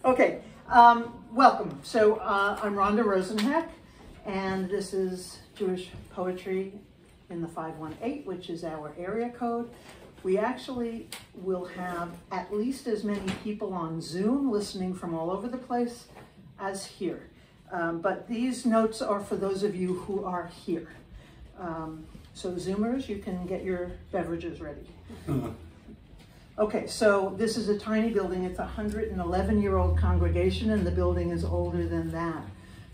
Okay, welcome. So I'm Rhonda Rosenheck, and this is Jewish Poetry in the 518, which is our area code. We actually will have at least as many people on Zoom listening from all over the place as here. But these notes are for those of you who are here. So Zoomers, you can get your beverages ready. Okay, so this is a tiny building. It's a 111-year-old congregation, and the building is older than that.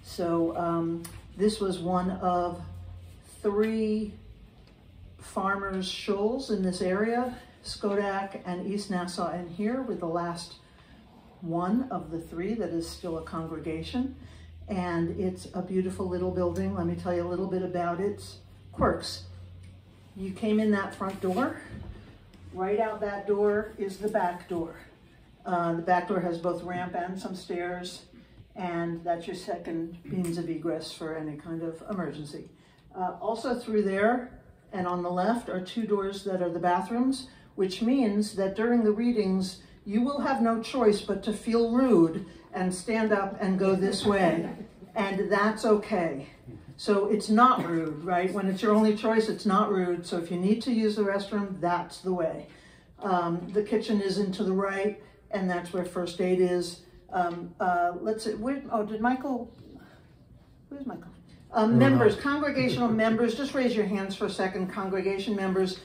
So this was one of 3 farmers' shuls in this area, Skodak and East Nassau, and here with the last one of the 3 that is still a congregation. And it's a beautiful little building. Let me tell you a little bit about its quirks. You came in that front door. Right out that door is the back door. The back door has both ramp and some stairs, and that's your second means of egress for any kind of emergency. Also through there and on the left are 2 doors that are the bathrooms, which means that during the readings, you will have no choice but to feel rude and stand up and go this way, and that's okay. So it's not rude, right? When it's your only choice, it's not rude. So if you need to use the restroom, that's the way. The kitchen is to the right, and that's where first aid is. Let's see, did Michael, where's Michael? Members, congregational members, just raise your hands for a second, congregation members.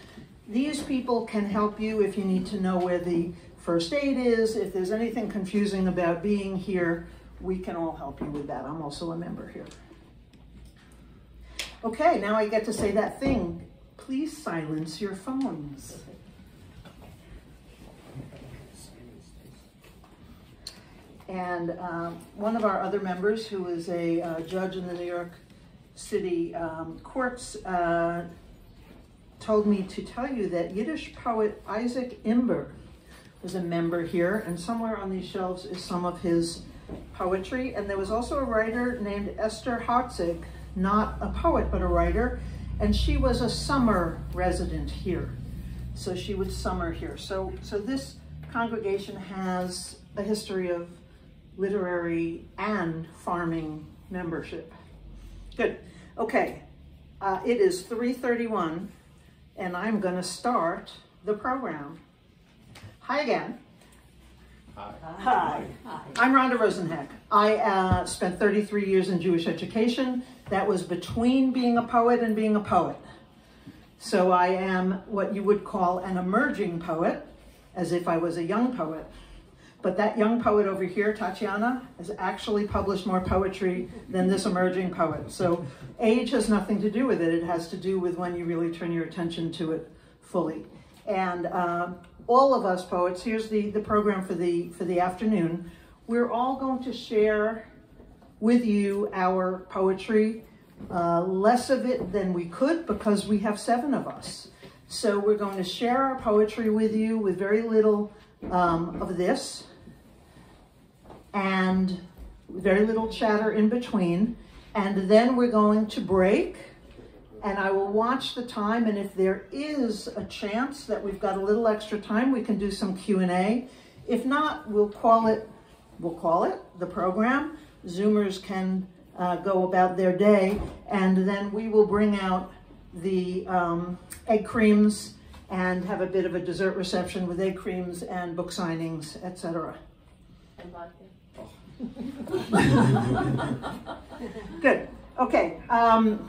These people can help you if you need to know where the first aid is. If there's anything confusing about being here, we can all help you with that. I'm also a member here. Okay, now I get to say that thing. Please silence your phones. And one of our other members, who is a judge in the New York City courts, told me to tell you that Yiddish poet Isaac Imber was a member here, and somewhere on these shelves is some of his poetry. And there was also a writer named Esther Hartzig, not a poet, but a writer, and she was a summer resident here. So she would summer here. So this congregation has a history of literary and farming membership. Good. Okay. It is 3:31, and I'm going to start the program. Hi again. Hi. Hi. I'm Rhonda Rosenheck. I spent 33 years in Jewish education. That was between being a poet and being a poet. So I am what you would call an emerging poet, as if I was a young poet. But that young poet over here, Tatiana, has actually published more poetry than this emerging poet. So age has nothing to do with it. It has to do with when you really turn your attention to it fully. And all of us poets, here's the program for the afternoon. We're all going to share with you our poetry, less of it than we could because we have 7 of us. So we're going to share our poetry with you with very little of this and very little chatter in between. And then we're going to break, and I will watch the time, and if there is a chance that we've got a little extra time, we can do some Q&A. If not, we'll call it the program. Zoomers can go about their day, and then we will bring out the egg creams and have a bit of a dessert reception with egg creams and book signings, etc. And vodka. Good. Okay. I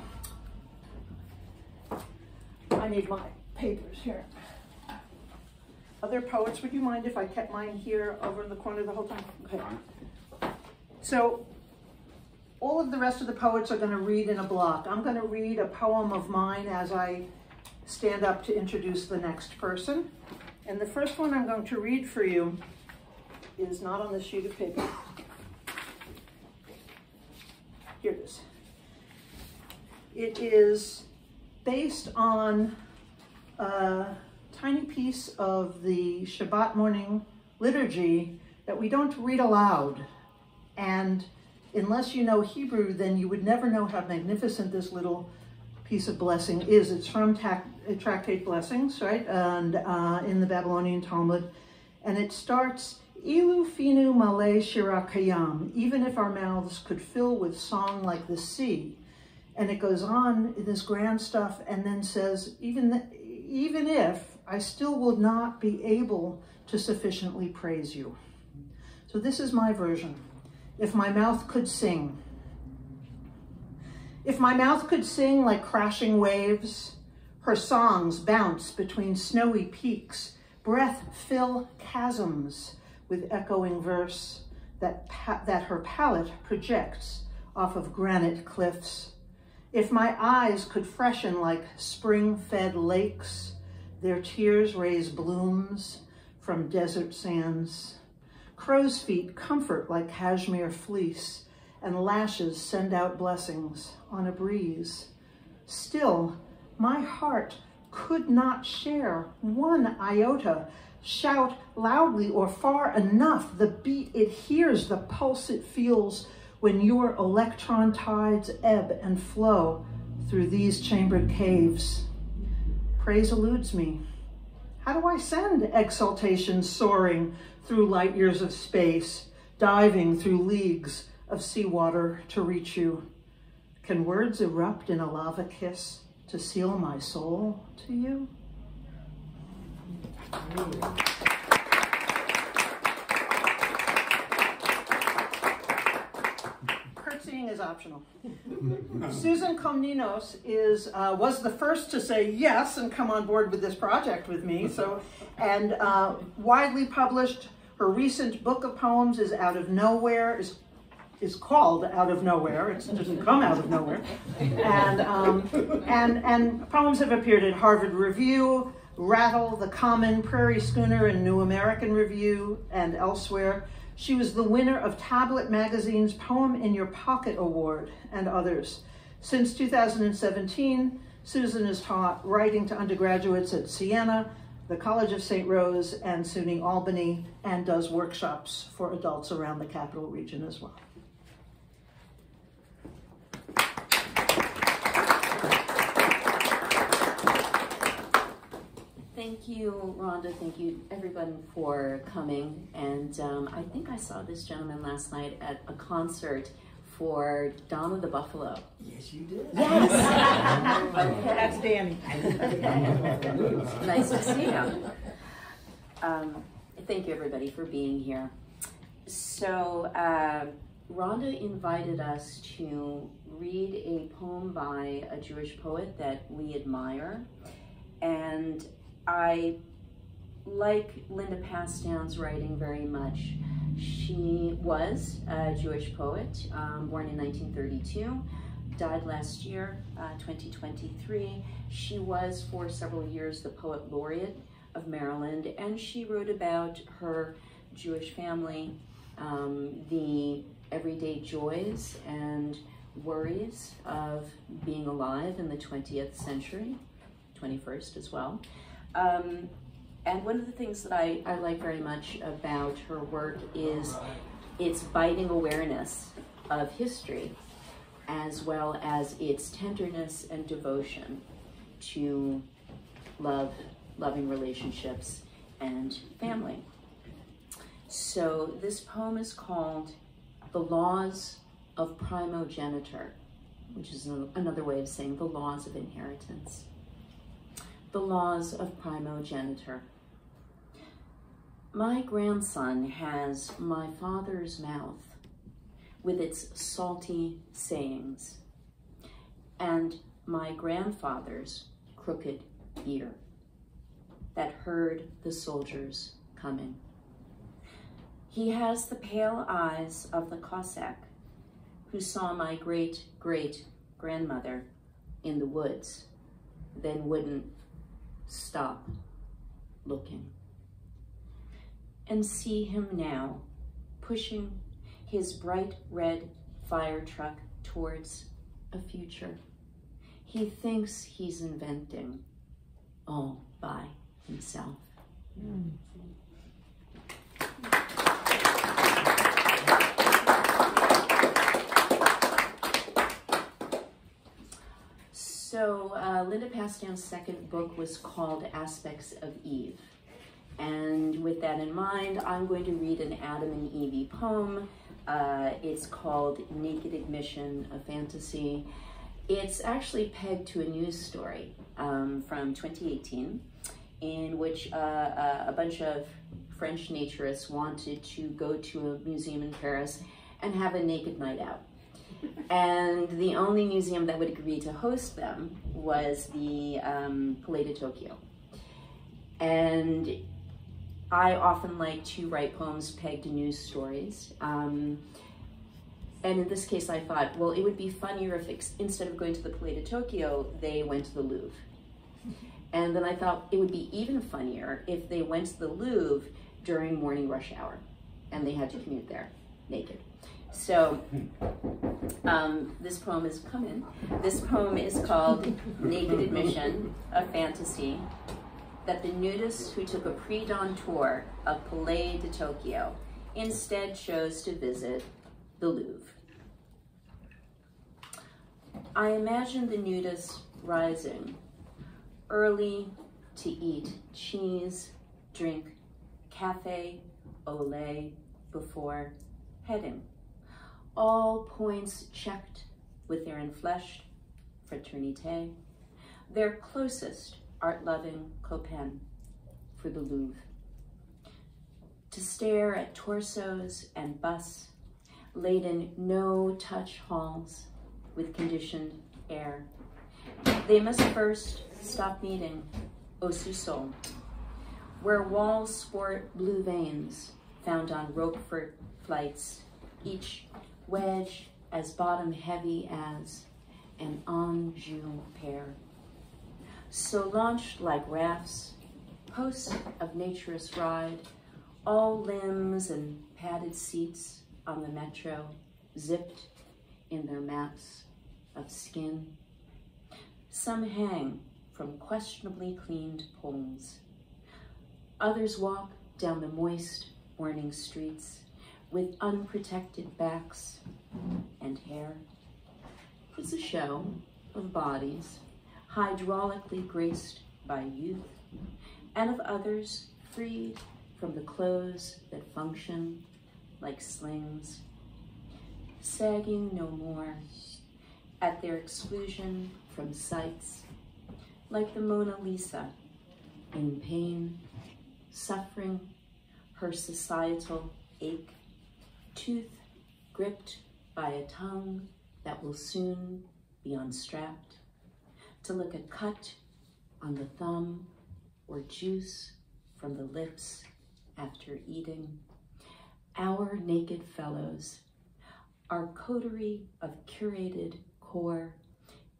need my papers here. Other poets, would you mind if I kept mine here over in the corner the whole time? Okay. So all of the rest of the poets are going to read in a block. I'm going to read a poem of mine as I stand up to introduce the next person. And the first one I'm going to read for you is not on the sheet of paper. Here it is. It is based on a tiny piece of the Shabbat morning liturgy that we don't read aloud. And unless you know Hebrew, then you would never know how magnificent this little piece of blessing is. It's from Tractate Blessings, right? And in the Babylonian Talmud. And it starts, Ilu finu male shira kayam, even if our mouths could fill with song like the sea. And it goes on in this grand stuff and then says, even if I still will not be able to sufficiently praise you. So this is my version. If my mouth could sing. If my mouth could sing like crashing waves, her songs bounce between snowy peaks, breath fill chasms with echoing verse that her palate projects off of granite cliffs. If my eyes could freshen like spring-fed lakes, their tears raise blooms from desert sands. Crow's feet comfort like cashmere fleece, and lashes send out blessings on a breeze. Still, my heart could not share one iota, shout loudly or far enough the beat it hears, the pulse it feels when your electron tides ebb and flow through these chambered caves. Praise eludes me. How do I send exaltation soaring through light years of space, diving through leagues of seawater to reach you? Can words erupt in a lava kiss to seal my soul to you? Curtsying is optional. Susan Comninos was the first to say yes and come on board with this project with me. And widely published. Her recent book of poems is Out of Nowhere, is called Out of Nowhere. It doesn't come out of nowhere. And poems have appeared in Harvard Review, Rattle, The Common, Prairie Schooner, and New American Review, and elsewhere. She was the winner of Tablet Magazine's Poem in Your Pocket Award and others. Since 2017, Susan has taught writing to undergraduates at Siena, the College of St. Rose, and SUNY Albany, and does workshops for adults around the Capital Region as well. Thank you, Rhonda. Thank you, everyone, for coming. And I think I saw this gentleman last night at a concert for Dom of the Buffalo. Yes, you did. Yes. Okay. That's Danny. Okay. Nice to see you. Thank you, everybody, for being here. So Rhonda invited us to read a poem by a Jewish poet that we admire. And I like Linda Pasdown's writing very much. She was a Jewish poet, born in 1932, died last year, 2023. She was for several years the Poet Laureate of Maryland, and she wrote about her Jewish family, the everyday joys and worries of being alive in the 20th century, 21st as well. And one of the things that I like very much about her work is its biting awareness of history, as well as its tenderness and devotion to loving relationships and family. So this poem is called The Laws of Primogeniture, which is another way of saying the laws of inheritance. The laws of primogeniture. My grandson has my father's mouth with its salty sayings, and my grandfather's crooked ear that heard the soldiers coming. He has the pale eyes of the Cossack who saw my great-great-grandmother in the woods, then wouldn't stop looking. And see him now, pushing his bright red fire truck towards a future he thinks he's inventing all by himself. So Linda Pasdown's second book was called Aspects of Eve. And with that in mind, I'm going to read an Adam and Eve poem. It's called Naked Admission, a Fantasy. It's actually pegged to a news story from 2018, in which a bunch of French naturists wanted to go to a museum in Paris and have a naked night out. And the only museum that would agree to host them was the Palais de Tokyo. And I often like to write poems pegged to news stories. And in this case, I thought, well, it would be funnier if instead of going to the Palais de Tokyo, they went to the Louvre. And then I thought it would be even funnier if they went to the Louvre during morning rush hour and they had to commute there naked. So this poem is coming. This poem is called Naked Admission, a Fantasy, that the nudists who took a pre-dawn tour of Palais de Tokyo instead chose to visit the Louvre. I imagine the nudists rising early to eat cheese, drink cafe au lait before heading. All points checked with their enfleshed fraternité, their closest art-loving copain for the Louvre. To stare at torsos and busts laid in no-touch halls with conditioned air. They must first stop meeting au sous-sol, where walls sport blue veins found on Roquefort flights, each wedge as bottom heavy as an Anjou pear. So launched like rafts, posts of naturist ride, all limbs and padded seats on the metro, zipped in their maps of skin. Some hang from questionably cleaned poles. Others walk down the moist morning streets with unprotected backs and hair. It's a show of bodies hydraulically graced by youth, and of others freed from the clothes that function like slings, sagging no more at their exclusion from sights, like the Mona Lisa, in pain, suffering her societal ache, tooth gripped by a tongue that will soon be unstrapped, to lick a cut on the thumb or juice from the lips after eating. Our naked fellows, our coterie of curated core,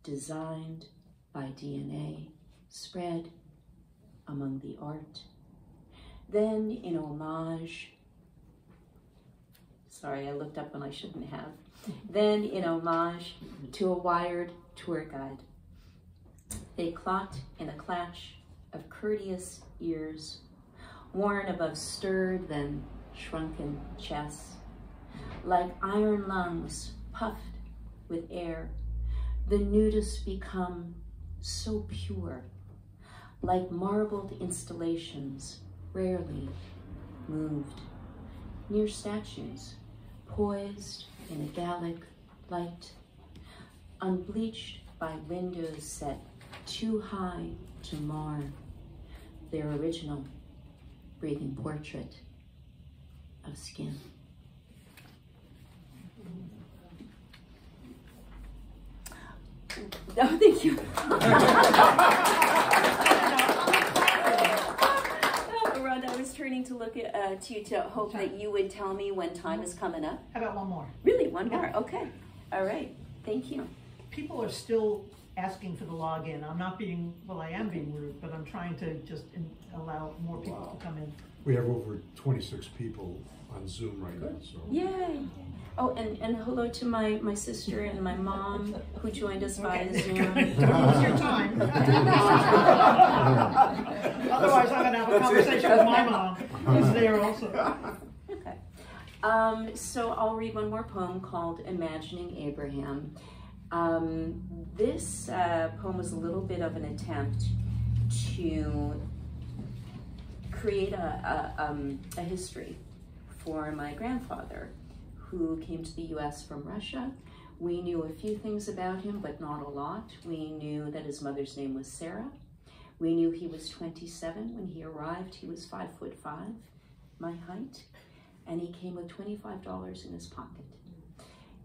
designed by DNA, spread among the art. Then in homage, sorry, I looked up when I shouldn't have. Then in homage to a wired tour guide, they clocked in a clash of courteous ears, worn above stirred then shrunken chests. Like iron lungs puffed with air, the nudists become so pure, like marbled installations rarely moved, near statues poised in a Gallic light, unbleached by windows set too high to mar their original breathing portrait of skin. Oh, thank you. Rhonda, I was turning to look at to you to hope that you would tell me when time is coming up. How about one more? Really, one more? Okay. All right. Thank you. People are still asking for the login. I'm not being, well, I am being rude, but I'm trying to just allow more people to come in. We have over 26 people on Zoom right now. So. Yay. Oh, and hello to my sister and my mom who joined us via Zoom. Don't lose your time. Otherwise, I'm going to have a conversation with my mom, who's there also. Okay. So I'll read one more poem called Imagining Abraham. This poem was a little bit of an attempt to create a history for my grandfather, who came to the US from Russia. We knew a few things about him, but not a lot. We knew that his mother's name was Sarah. We knew he was 27 when he arrived. He was 5'5", my height, and he came with $25 in his pocket.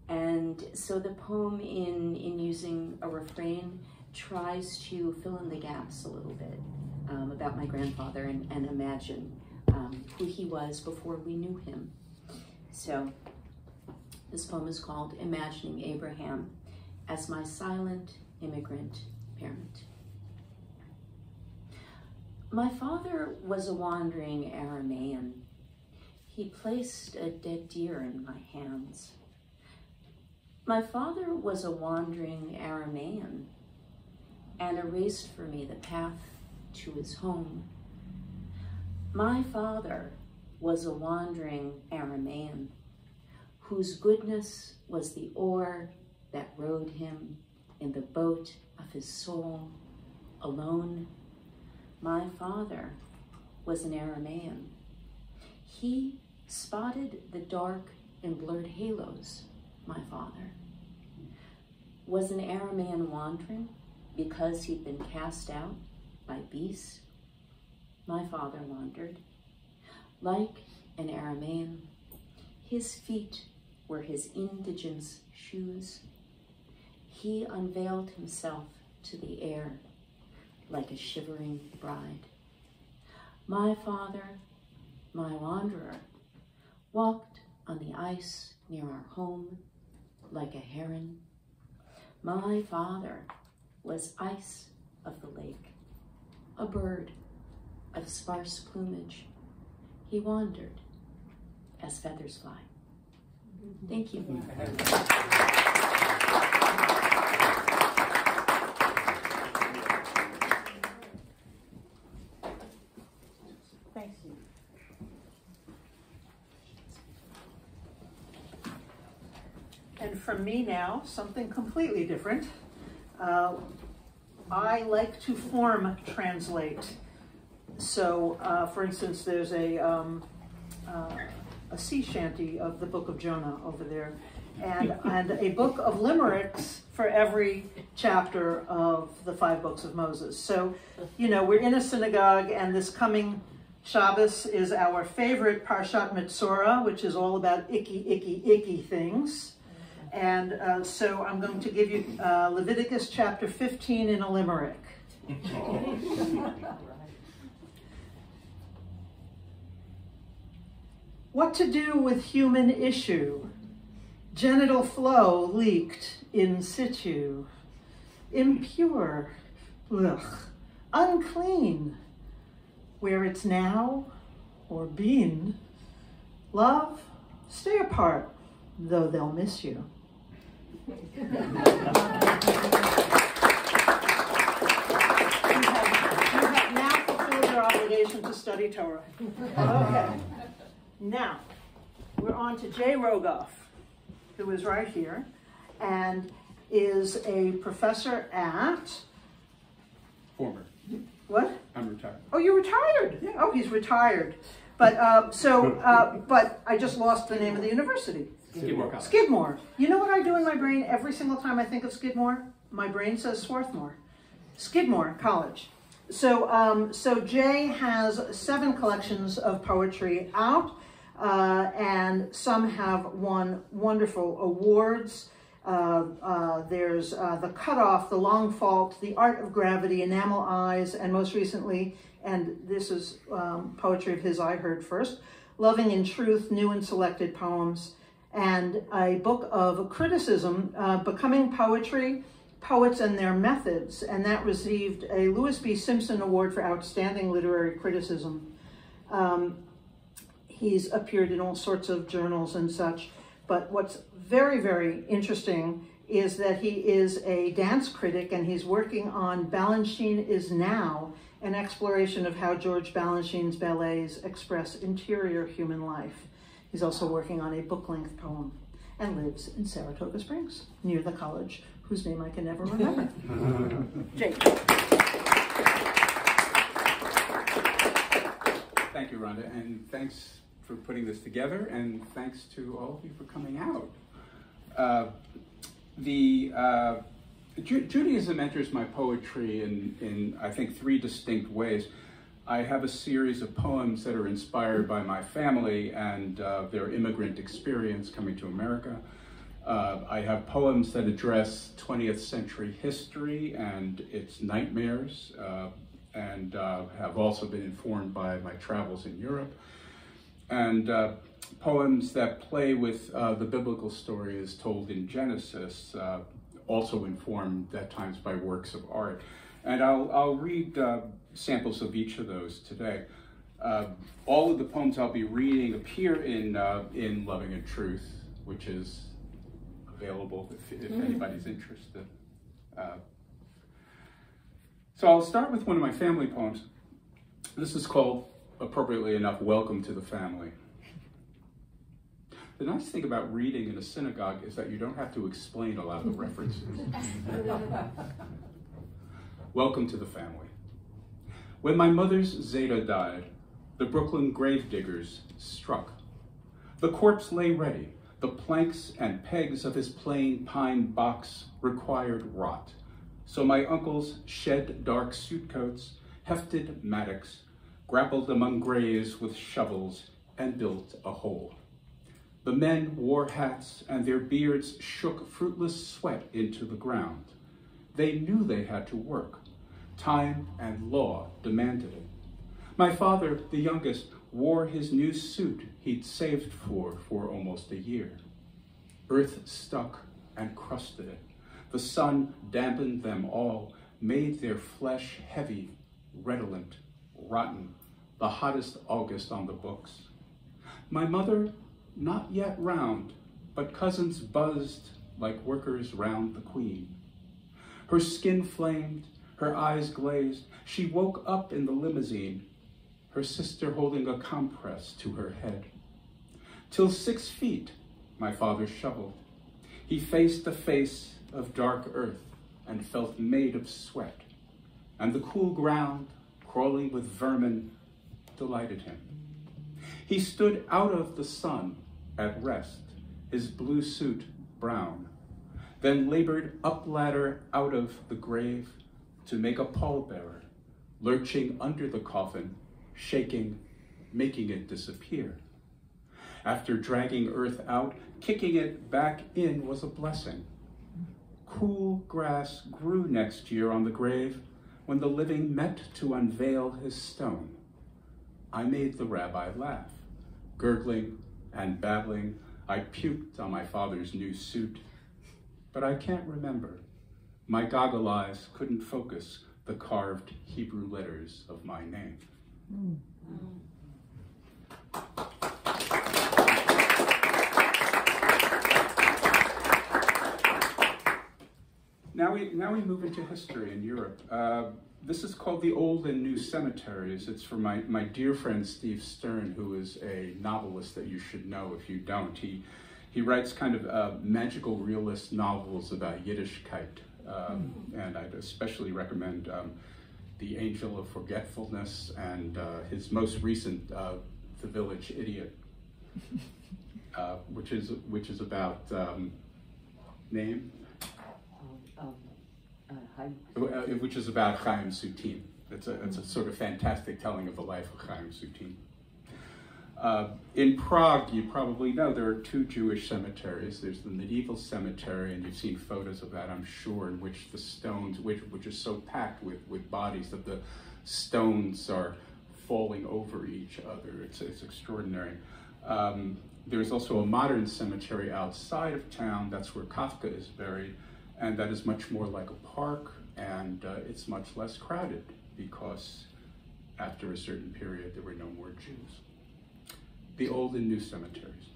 And so the poem, in using a refrain, tries to fill in the gaps a little bit about my grandfather and imagine who he was before we knew him. So this poem is called Imagining Abraham as My Silent Immigrant Parent. My father was a wandering Aramaean. He placed a dead deer in my hands. My father was a wandering Aramaean and erased for me the path to his home. My father was a wandering Aramaean whose goodness was the oar that rowed him in the boat of his soul alone. My father was an Aramaean. He spotted the dark and blurred halos. My father was an Aramaean wandering because he'd been cast out by beasts. My father wandered like an Aramaean. His feet were his indigenous shoes. He unveiled himself to the air like a shivering bride. My father, my wanderer, walked on the ice near our home like a heron. My father was ice of the lake, a bird of sparse plumage. He wandered as feathers fly. Thank you. Thank you. And from me now, something completely different. I like to form translate. So, for instance, there's a sea shanty of the Book of Jonah over there, and a book of limericks for every chapter of the 5 books of Moses. So, you know, we're in a synagogue, and this coming Shabbos is our favorite Parshat Mitzorah, which is all about icky, icky, icky things. And so I'm going to give you Leviticus chapter 15 in a limerick. What to do with human issue? Genital flow leaked in situ. Impure, ugh, unclean. Where it's now or been. Love, stay apart, though they'll miss you. You have now fulfilled your obligation to study Torah. Okay. Now, we're on to Jay Rogoff, who is right here, and is a professor at... Former. What? I'm retired. Oh, you're retired? Yeah. Oh, he's retired. But, but I just lost the name of the university. Skidmore College. Skidmore. You know what I do in my brain every single time I think of Skidmore? My brain says Swarthmore. Skidmore College. So, so Jay has 7 collections of poetry out, and some have won wonderful awards. There's The Cutoff, The Long Fault, The Art of Gravity, Enamel Eyes, and most recently, and this is poetry of his I heard first, Loving in Truth, New and Selected Poems, and a book of criticism, Becoming Poetry, Poets and Their Methods, and that received a Louis B. Simpson Award for Outstanding Literary Criticism. He's appeared in all sorts of journals and such, but what's very, very interesting is that he is a dance critic, and he's working on Balanchine is Now, an exploration of how George Balanchine's ballets express interior human life. He's also working on a book-length poem and lives in Saratoga Springs, near the college, whose name I can never remember. Jake. Thank you, Rhonda, and thanks for putting this together, and thanks to all of you for coming out. Judaism enters my poetry in, I think, 3 distinct ways. I have a series of poems that are inspired by my family and their immigrant experience coming to America. I have poems that address 20th century history and its nightmares, and have also been informed by my travels in Europe. And poems that play with the biblical story as told in Genesis, also informed at times by works of art. And I'll read samples of each of those today. All of the poems I'll be reading appear in Loving and Truth, which is available if anybody's interested. So I'll start with one of my family poems. This is called, appropriately enough, Welcome to the Family. The nice thing about reading in a synagogue is that you don't have to explain a lot of the references. Welcome to the family. When my mother's Zeta died, the Brooklyn gravediggers struck. The corpse lay ready. The planks and pegs of his plain pine box required rot. So my uncles shed dark suit coats, hefted mattocks, grappled among graves with shovels, and built a hole. The men wore hats, and their beards shook fruitless sweat into the ground. They knew they had to work. Time and law demanded it. My father, the youngest, wore his new suit he'd saved for almost a year. Earth stuck and crusted it. The sun dampened them all, made their flesh heavy, redolent, rotten, the hottest August on the books. My mother, not yet round, but cousins buzzed like workers round the queen. Her skin flamed, her eyes glazed. She woke up in the limousine, her sister holding a compress to her head. Till 6 feet, my father shoveled. He faced the face of dark earth and felt made of sweat, and the cool ground, crawling with vermin, delighted him. He stood out of the sun at rest, his blue suit brown, then labored up ladder out of the grave to make a pallbearer, lurching under the coffin, shaking, making it disappear. After dragging earth out, kicking it back in was a blessing. Cool grass grew next year on the grave when the living met to unveil his stone. I made the rabbi laugh. Gurgling and babbling, I puked on my father's new suit. But I can't remember. My goggle eyes couldn't focus the carved Hebrew letters of my name. Now we move into history in Europe. This is called The Old and New Cemeteries. It's from my dear friend Steve Stern, who is a novelist that you should know if you don't. He writes kind of magical realist novels about Yiddishkeit, and I'd especially recommend The Angel of Forgetfulness and his most recent The Village Idiot, which is about name. Which is about Chaim Soutine. It's a sort of fantastic telling of the life of Chaim Soutine. In Prague, you probably know there are 2 Jewish cemeteries. There's the medieval cemetery, and you've seen photos of that, I'm sure, in which the stones, which is so packed with bodies that the stones are falling over each other. It's extraordinary. There's also a modern cemetery outside of town. That's where Kafka is buried. And that is much more like a park, and it's much less crowded because after a certain period, there were no more Jews. The Old and New Cemeteries.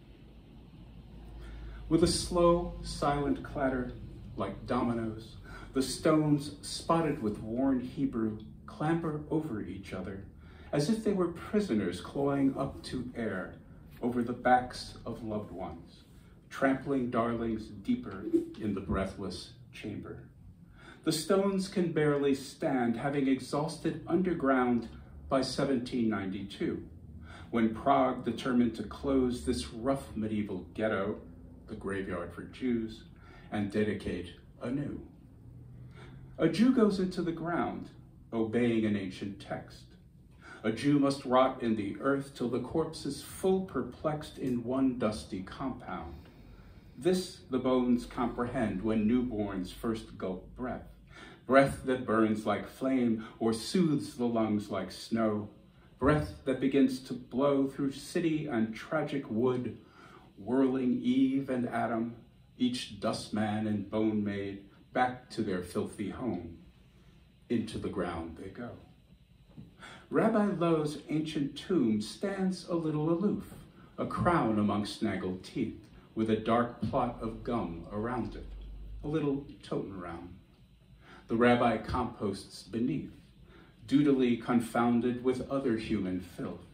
With a slow, silent clatter like dominoes, the stones spotted with worn Hebrew clamber over each other as if they were prisoners clawing up to air over the backs of loved ones, trampling darlings deeper in the breathless chamber. The stones can barely stand, having exhausted underground by 1792. when Prague determined to close this rough medieval ghetto, the graveyard for Jews, and dedicate a new. A Jew goes into the ground, obeying an ancient text. A Jew must rot in the earth till the corpse is full perplexed in one dusty compound. This the bones comprehend when newborns first gulp breath, breath that burns like flame or soothes the lungs like snow, breath that begins to blow through city and tragic wood, whirling Eve and Adam, each dustman and bone maid, back to their filthy home. Into the ground they go. Rabbi Lowe's ancient tomb stands a little aloof, a crown among snaggled teeth, with a dark plot of gum around it, a little totenraum. The rabbi composts beneath, doodily confounded with other human filth.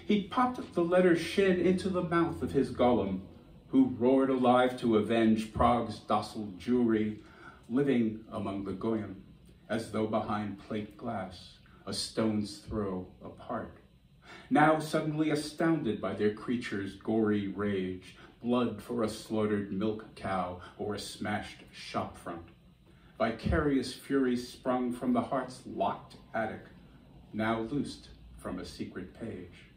He popped the letter shin into the mouth of his golem, who roared alive to avenge Prague's docile Jewry, living among the goyim, as though behind plate glass, a stone's throw apart. Now suddenly astounded by their creatures' gory rage, blood for a slaughtered milk cow or a smashed shopfront. Vicarious fury sprung from the heart's locked attic, now loosed from a secret page.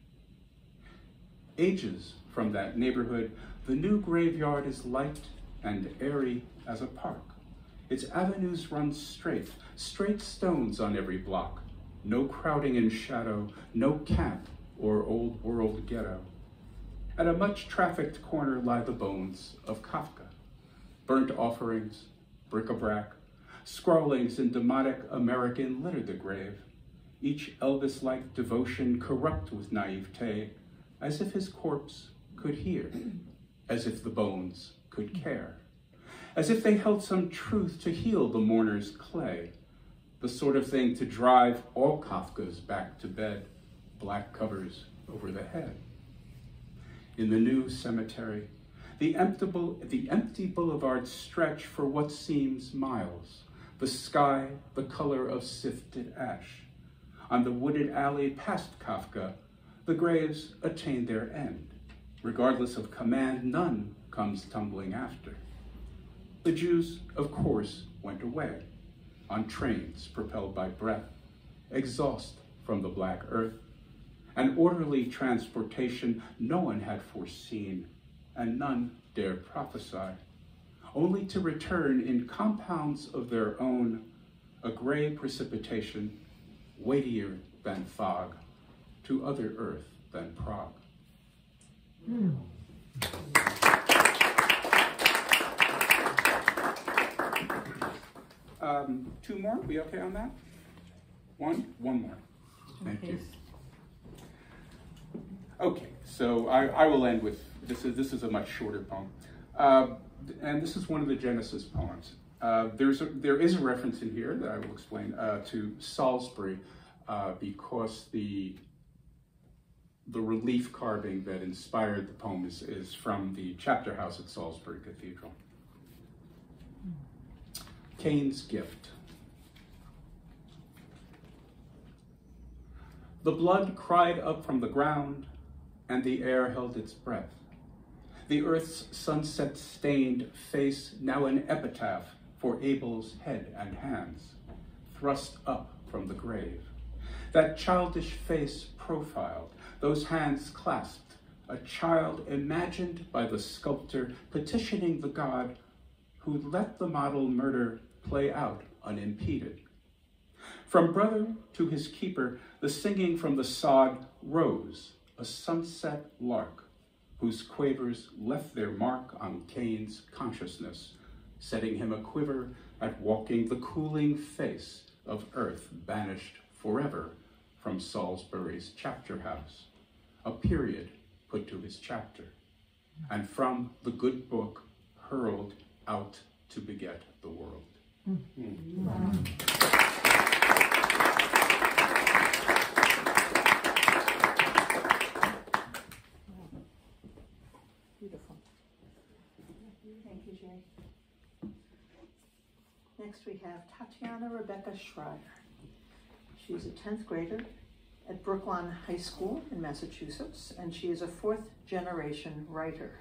Ages from that neighborhood, the new graveyard is light and airy as a park. Its avenues run straight stones on every block. No crowding in shadow, no camp or old world ghetto. At a much trafficked corner lie the bones of Kafka. Burnt offerings, bric-a-brac, scrawlings in demotic American litter the grave. Each Elvis-like devotion corrupt with naivete, as if his corpse could hear, as if the bones could care, as if they held some truth to heal the mourner's clay, the sort of thing to drive all Kafkas back to bed, black covers over the head. In the new cemetery, the empty boulevards stretch for what seems miles, the sky the color of sifted ash. On the wooded alley past Kafka, the graves attain their end. Regardless of command, none comes tumbling after. The Jews, of course, went away, on trains propelled by breath, exhaust from the black earth, an orderly transportation no one had foreseen, and none dared prophesy, only to return in compounds of their own, a gray precipitation, weightier than fog, to other earth than Prague. Two more, we okay on that? One more. Thank you. Okay, so I will end with, this is a much shorter poem. And this is one of the Genesis poems. There is a reference in here that I will explain to Salisbury because the relief carving that inspired the poem is from the chapter house at Salisbury Cathedral. Cain's gift. The blood cried up from the ground, and the air held its breath. The earth's sunset-stained face, now an epitaph for Abel's head and hands, thrust up from the grave. That childish face profiled, those hands clasped, a child imagined by the sculptor petitioning the God who let the model murder play out unimpeded. From brother to his keeper, the singing from the sod rose, a sunset lark, whose quavers left their mark on Cain's consciousness, setting him a quiver at walking the cooling face of earth banished forever from Salisbury's chapter house, a period put to his chapter, and from the good book hurled out to beget the world. Beautiful. Thank you, Jay. Next we have Tatiana Rebecca Shrayer. She's a 10th grader at Brookline High School in Massachusetts, and she is a fourth-generation writer.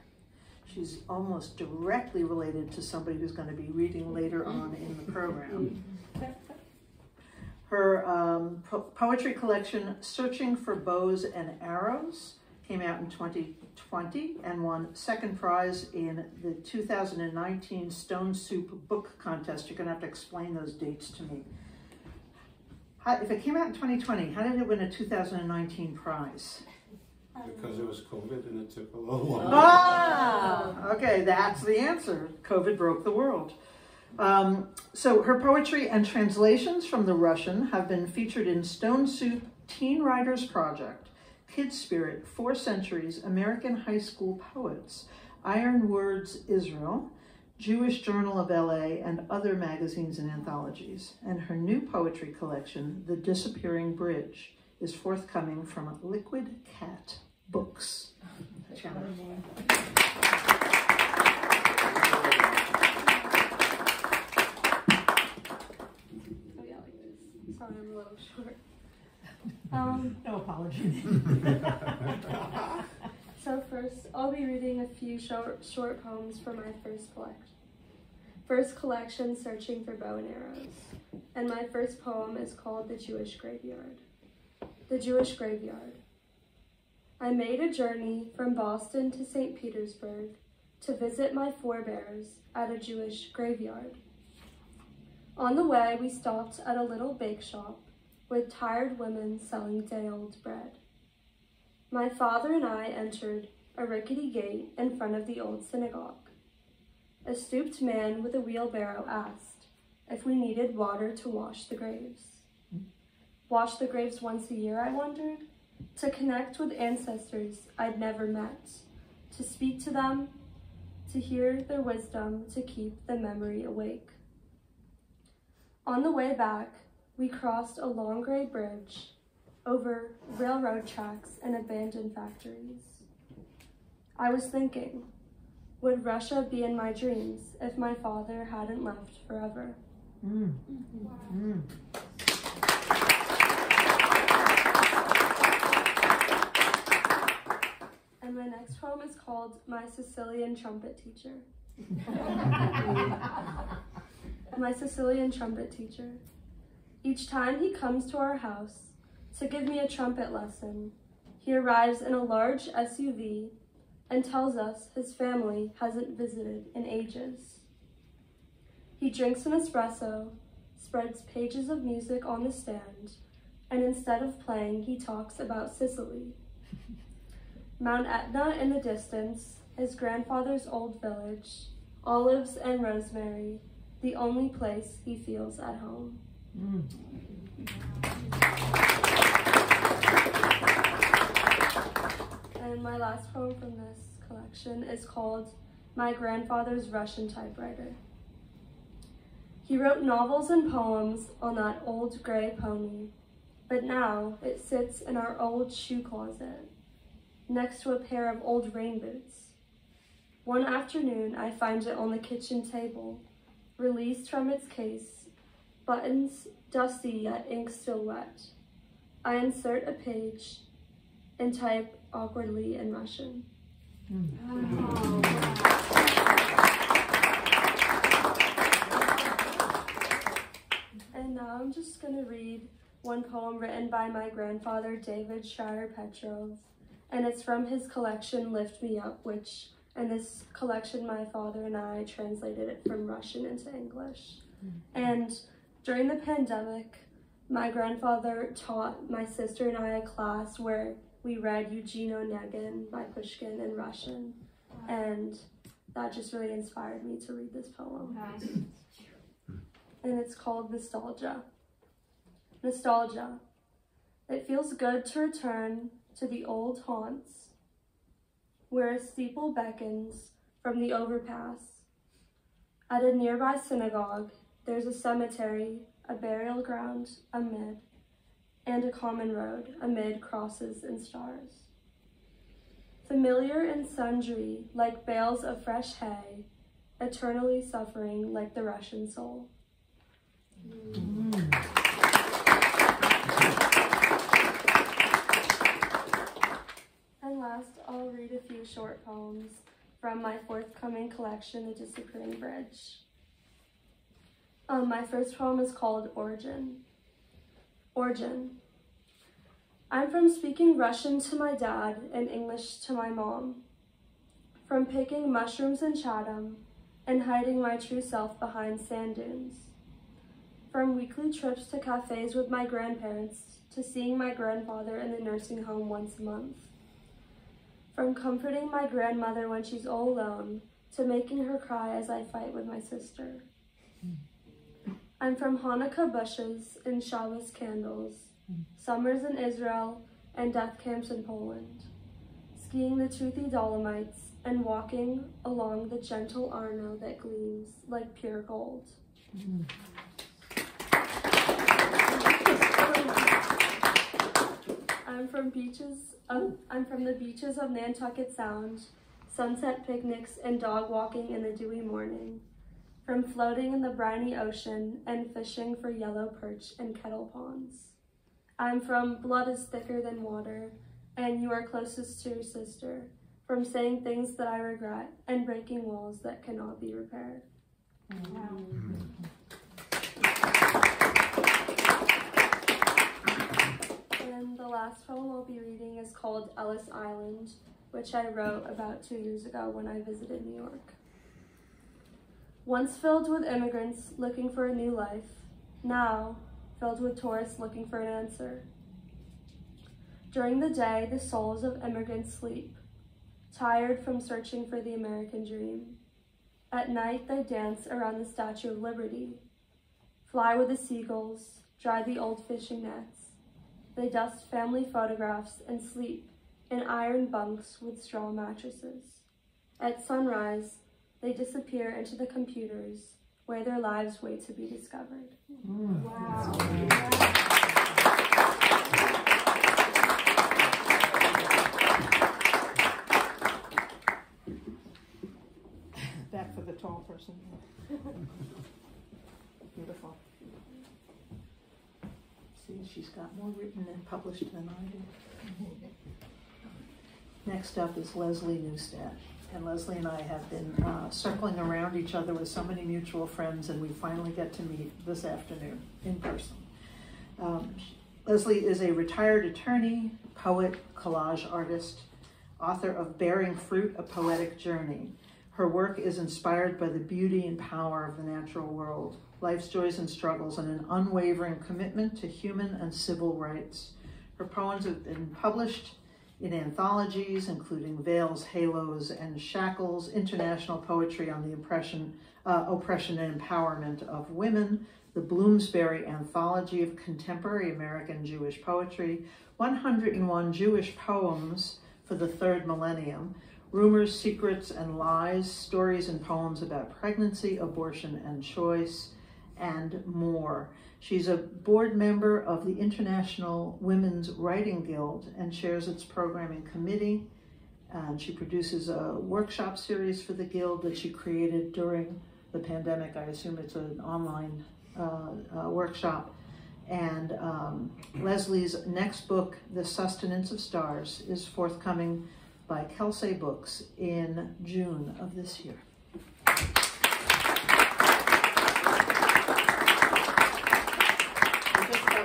She's almost directly related to somebody who's going to be reading later on in the program. Her poetry collection, Searching for Bows and Arrows, came out in 2020 and won second prize in the 2019 Stone Soup Book Contest. You're going to have to explain those dates to me. If it came out in 2020, how did it win a 2019 prize? Because it was COVID and it took a little while. Ah, okay, that's the answer. COVID broke the world. So her poetry and translations from the Russian have been featured in Stone Soup, Teen Writers Project, Kid Spirit, 4 Centuries, American High School Poets, Iron Words Israel, Jewish Journal of LA, and other magazines and anthologies. And her new poetry collection, The Disappearing Bridge, is forthcoming from Liquid Cat Books. Tatiana. Sorry, I'm a little short. No apology. So first, I'll be reading a few short poems from my first collection, Searching for Bow and Arrows. And my first poem is called The Jewish Graveyard. The Jewish Graveyard. I made a journey from Boston to St. Petersburg to visit my forebears at a Jewish graveyard. On the way, we stopped at a little bake shop with tired women selling day-old bread. My father and I entered a rickety gate in front of the old synagogue. A stooped man with a wheelbarrow asked if we needed water to wash the graves. Wash the graves once a year, I wondered, to connect with ancestors I'd never met, to speak to them, to hear their wisdom, to keep the memory awake. On the way back, we crossed a long gray bridge over railroad tracks and abandoned factories. I was thinking, would Russia be in my dreams if my father hadn't left forever? And my next poem is called My Sicilian Trumpet Teacher. My Sicilian trumpet teacher. Each time he comes to our house to give me a trumpet lesson, he arrives in a large SUV and tells us his family hasn't visited in ages. He drinks an espresso, spreads pages of music on the stand, and instead of playing, he talks about Sicily. Mount Etna in the distance, his grandfather's old village, olives and rosemary, the only place he feels at home. And my last poem from this collection is called My Grandfather's Russian Typewriter. He wrote novels and poems on that old gray pony, but now it sits in our old shoe closet, next to a pair of old rain boots. One afternoon, I find it on the kitchen table, released from its case, buttons dusty yet ink still wet. I insert a page and type awkwardly in Russian. And now I'm just going to read one poem written by my grandfather, David Shrayer Petrov, and it's from his collection, Lift Me Up, which in this collection, my father and I translated it from Russian into English. And during the pandemic, my grandfather taught my sister and I a class where we read Eugene Onegin by Pushkin in Russian. And that just really inspired me to read this poem. And it's called Nostalgia. Nostalgia. It feels good to return to the old haunts where a steeple beckons from the overpass. At a nearby synagogue, there's a cemetery, a burial ground amid, and a common road amid crosses and stars. Familiar and sundry like bales of fresh hay, eternally suffering like the Russian soul. last, I'll read a few short poems from my forthcoming collection, The Disappearing Bridge. My first poem is called Origin. Origin. I'm from speaking Russian to my dad and English to my mom, from picking mushrooms in Chatham and hiding my true self behind sand dunes, from weekly trips to cafes with my grandparents to seeing my grandfather in the nursing home once a month, from comforting my grandmother when she's all alone to making her cry as I fight with my sister. I'm from Hanukkah bushes and Shabbos candles, summers in Israel and death camps in Poland, skiing the toothy Dolomites and walking along the gentle Arno that gleams like pure gold. I'm from the beaches of Nantucket Sound, sunset picnics and dog walking in the dewy morning, from floating in the briny ocean and fishing for yellow perch and kettle ponds. I'm from blood is thicker than water, and you are closest to your sister, from saying things that I regret and breaking walls that cannot be repaired. Wow. And the last poem I'll be reading is called Ellis Island, which I wrote about 2 years ago when I visited New York. Once filled with immigrants looking for a new life, now filled with tourists looking for an answer. During the day, the souls of immigrants sleep, tired from searching for the American dream. At night, they dance around the Statue of Liberty, fly with the seagulls, dry the old fishing nets. They dust family photographs and sleep in iron bunks with straw mattresses. At sunrise, they disappear into the computers where their lives wait to be discovered. Wow. That for the tall person. Beautiful. See, she's got more written and published than I do. Next up is Leslie Neustadt. And Leslie and I have been circling around each other with so many mutual friends, and we finally get to meet this afternoon in person. Leslie is a retired attorney, poet, collage artist, author of Bearing Fruit, A Poetic Journey. Her work is inspired by the beauty and power of the natural world, life's joys and struggles, and an unwavering commitment to human and civil rights. Her poems have been published in anthologies, including Veils, Halos, and Shackles, International Poetry on the Oppression and Empowerment of Women, the Bloomsbury Anthology of Contemporary American Jewish Poetry, 101 Jewish Poems for the Third Millennium, Rumors, Secrets, and Lies, Stories and Poems about Pregnancy, Abortion, and Choice, and more. She's a board member of the International Women's Writing Guild and chairs its programming committee. And she produces a workshop series for the Guild that she created during the pandemic. I assume it's an online workshop. And Leslie's next book, The Sustenance of Stars, is forthcoming by Kelsey Books in June of this year.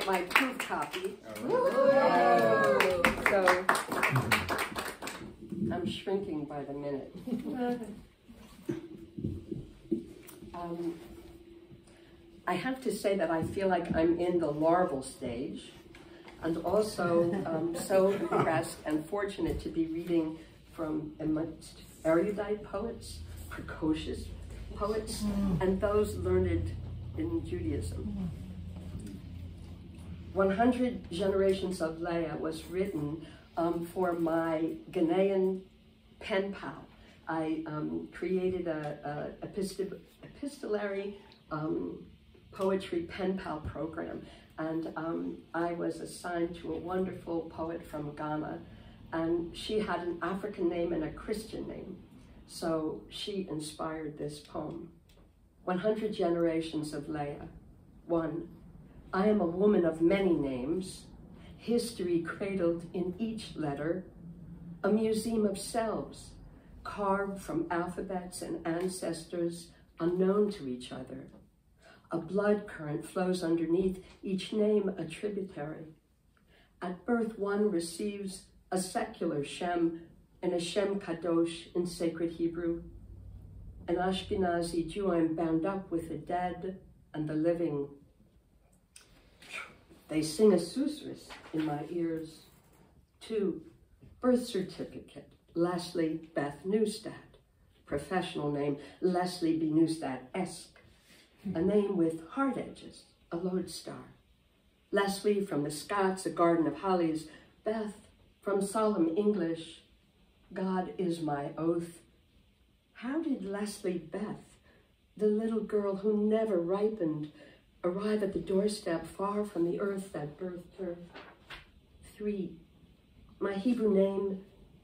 My proof copy. So I'm shrinking by the minute. I have to say that I feel like I'm in the larval stage, and also so impressed and fortunate to be reading from amongst erudite poets, precocious poets, and those learned in Judaism. 100 Generations of Leah was written for my Ghanaian pen pal. I created a epistolary poetry pen pal program, and I was assigned to a wonderful poet from Ghana, and she had an African name and a Christian name, so she inspired this poem. 100 Generations of Leah. 1. I am a woman of many names, history cradled in each letter, a museum of selves, carved from alphabets and ancestors unknown to each other. A blood current flows underneath each name a tributary. At birth, one receives a secular Shem and a Shem Kadosh in sacred Hebrew. An Ashkenazi Jew, I'm bound up with the dead and the living. They sing a susris in my ears. 2, birth certificate, Leslie Beth Neustadt. Professional name, Leslie B. Neustadt-esque. A name with hard edges, a lodestar. Leslie from the Scots, a garden of hollies. Beth from solemn English, God is my oath. How did Leslie Beth, the little girl who never ripened, arrive at the doorstep far from the earth that birthed her? 3, my Hebrew name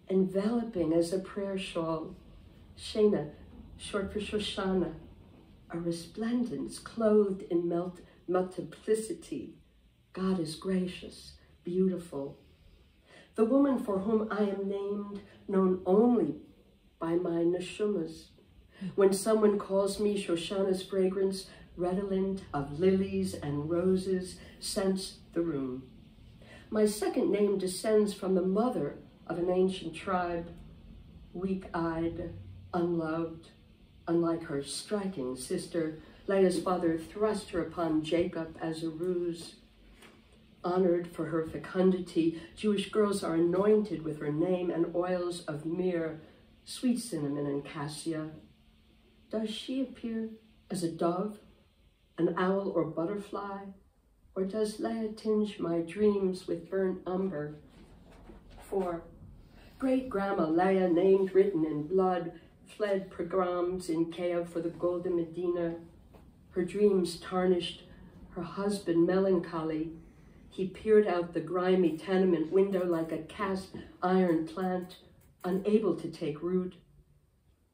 enveloping as a prayer shawl. Shena, short for Shoshana, a resplendence clothed in multiplicity. God is gracious, beautiful. The woman for whom I am named, known only by my neshumas. When someone calls me, Shoshana's fragrance, redolent of lilies and roses, scents the room. My second name descends from the mother of an ancient tribe, weak-eyed, unloved. Unlike her striking sister, Leah's father thrust her upon Jacob as a ruse. Honored for her fecundity, Jewish girls are anointed with her name and oils of myrrh, sweet cinnamon and cassia. Does she appear as a dove, an owl or butterfly, or does Leah tinge my dreams with burnt umber? 4, great-grandma Leah, named written in blood, fled pogroms in Kiev for the Golden Medina. Her dreams tarnished, her husband melancholy. He peered out the grimy tenement window like a cast iron plant, unable to take root.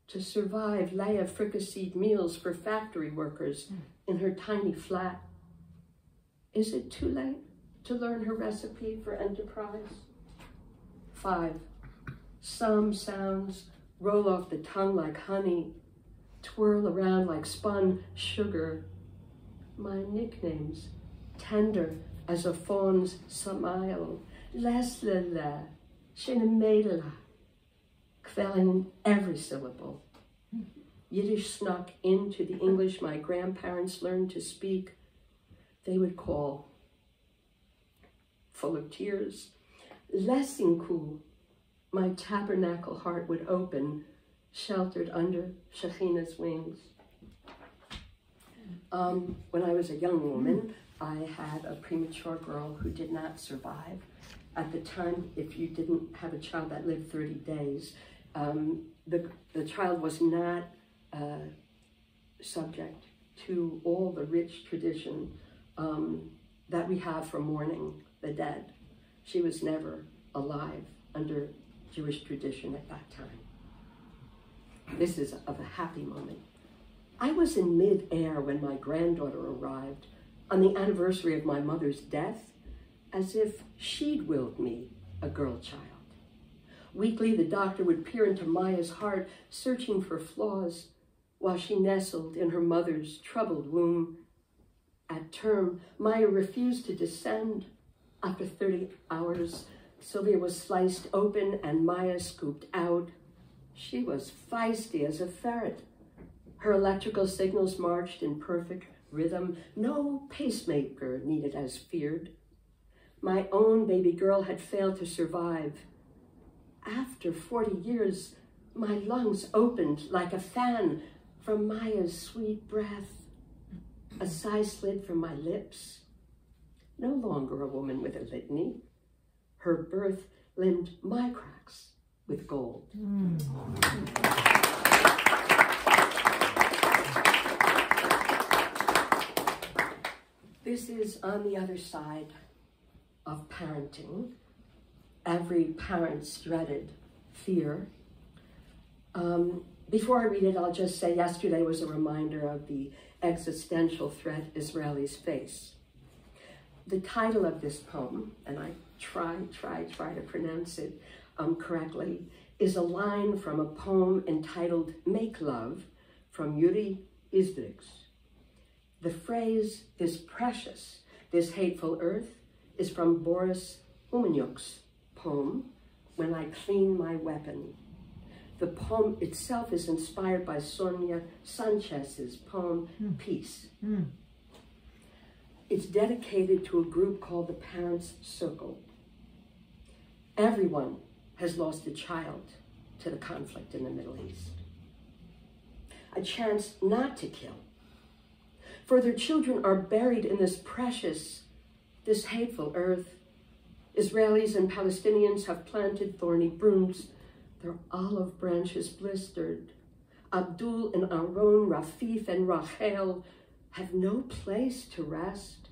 To survive, Leah fricasseed meals for factory workers in her tiny flat. Is it too late to learn her recipe for enterprise? 5, some sounds roll off the tongue like honey, twirl around like spun sugar. My nicknames, tender as a fawn's smile, Leslala, Shinamedala, quelling every syllable. Yiddish snuck into the English my grandparents learned to speak. They would call, full of tears, Lessinku. My tabernacle heart would open, sheltered under Shekhinah's wings. When I was a young woman, I had a premature girl who did not survive. At the time, if you didn't have a child that lived 30 days, the child was not subject to all the rich tradition that we have for mourning the dead. She was never alive under Jewish tradition at that time. This is of a happy moment. I was in mid-air when my granddaughter arrived on the anniversary of my mother's death, as if she'd willed me a girl child. Weekly, the doctor would peer into Maya's heart, searching for flaws, while she nestled in her mother's troubled womb. At term, Maya refused to descend. After 30 hours, Sylvia was sliced open and Maya scooped out. She was feisty as a ferret. Her electrical signals marched in perfect rhythm. No pacemaker needed as feared. My own baby girl had failed to survive. After 40 years, my lungs opened like a fan from Maya's sweet breath. A sigh slid from my lips. No longer a woman with a litany. Her birth limned my cracks with gold. This is on the other side of parenting. Every parent's dreaded fear. Before I read it, I'll just say yesterday was a reminder of the existential threat Israelis face. The title of this poem, and I try to pronounce it, correctly, is a line from a poem entitled Make Love from Yuri Isdrix. The phrase, this precious, this hateful earth, is from Boris Umanyuk's poem, When I Clean My Weapon. The poem itself is inspired by Sonia Sanchez's poem, Peace. It's dedicated to a group called the Parents' Circle. Everyone has lost a child to the conflict in the Middle East. A chance not to kill. For their children are buried in this precious, this hateful earth. Israelis and Palestinians have planted thorny brooms, their olive branches blistered. Abdul and Aaron, Rafif and Rachel have no place to rest.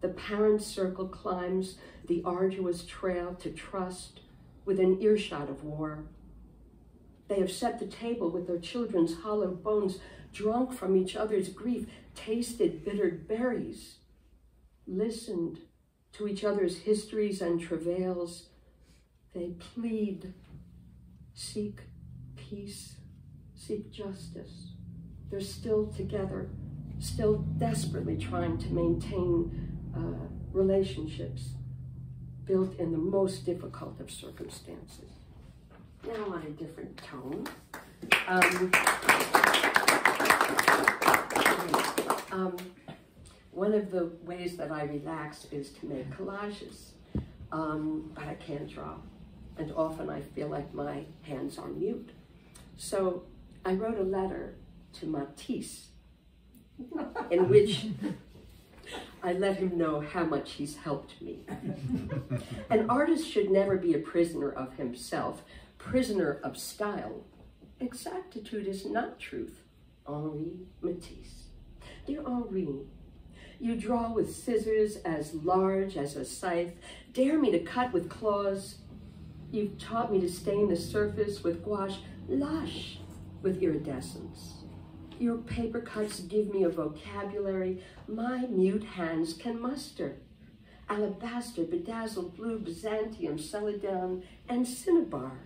The Parents' Circle climbs the arduous trail to trust within earshot of war. They have set the table with their children's hollow bones, drunk from each other's grief, tasted bitter berries, listened to each other's histories and travails. They plead, seek peace, seek justice. They're still together, still desperately trying to maintain relationships built in the most difficult of circumstances. Now on a different tone. One of the ways that I relax is to make collages, but I can't draw, and often I feel like my hands are mute. So I wrote a letter to Matisse, in which I let him know how much he's helped me. An artist should never be a prisoner of himself, prisoner of style. Exactitude is not truth. Henri Matisse. Dear Henri, you draw with scissors as large as a scythe, dare me to cut with claws. You've taught me to stain the surface with gouache, lush with iridescence. Your paper cuts give me a vocabulary my mute hands can muster. Alabaster, bedazzled blue, Byzantium, celadon, and cinnabar.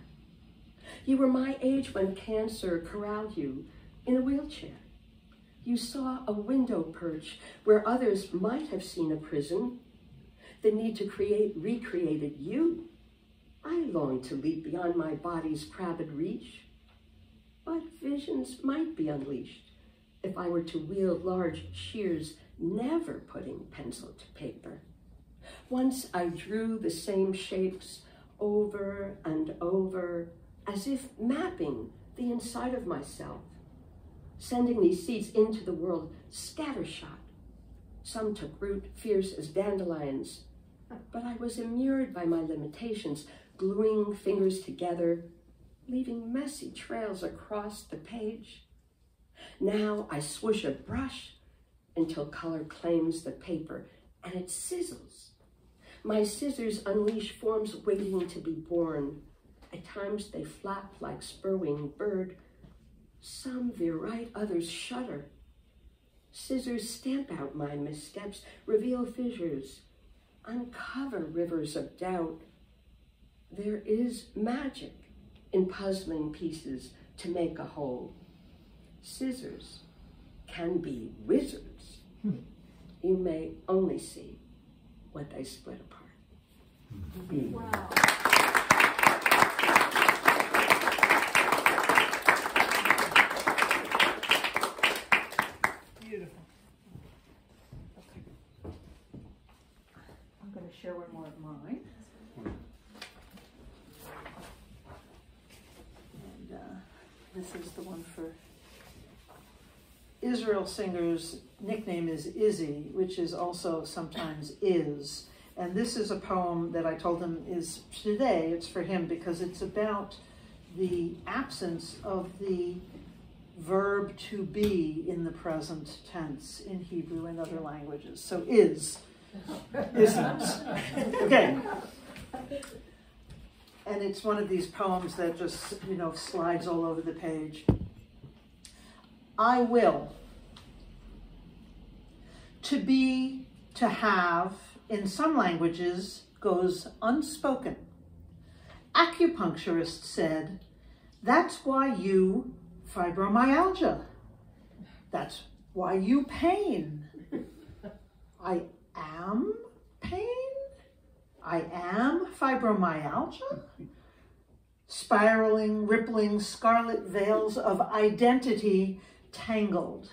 You were my age when cancer corralled you in a wheelchair. You saw a window perch where others might have seen a prison. The need to create recreated you. I longed to leap beyond my body's crabbed reach. But visions might be unleashed if I were to wield large shears, never putting pencil to paper. Once I drew the same shapes over and over, as if mapping the inside of myself, sending these seeds into the world scattershot. Some took root fierce as dandelions, but I was immured by my limitations, gluing fingers together, leaving messy trails across the page. Now I swoosh a brush until color claims the paper, and it sizzles. My scissors unleash forms waiting to be born. At times they flap like spur-winged bird. Some veer right, others shudder. Scissors stamp out my missteps, reveal fissures, uncover rivers of doubt. There is magic in puzzling pieces to make a whole. Scissors can be wizards. You may only see what they split apart. Wow. Beautiful. Okay. I'm going to share one more of mine. And this is the one for Israel Singer's nickname is Izzy, which is also sometimes is. And this is a poem that I told him is today, it's for him because it's about the absence of the verb to be in the present tense in Hebrew and other languages. So isn't. Okay. And it's one of these poems that just, slides all over the page. I will. To be, to have, in some languages, goes unspoken. acupuncturist said, "That's why you fibromyalgia. That's why you pain." I am pain? I am fibromyalgia? Spiraling, rippling scarlet veils of identity tangled.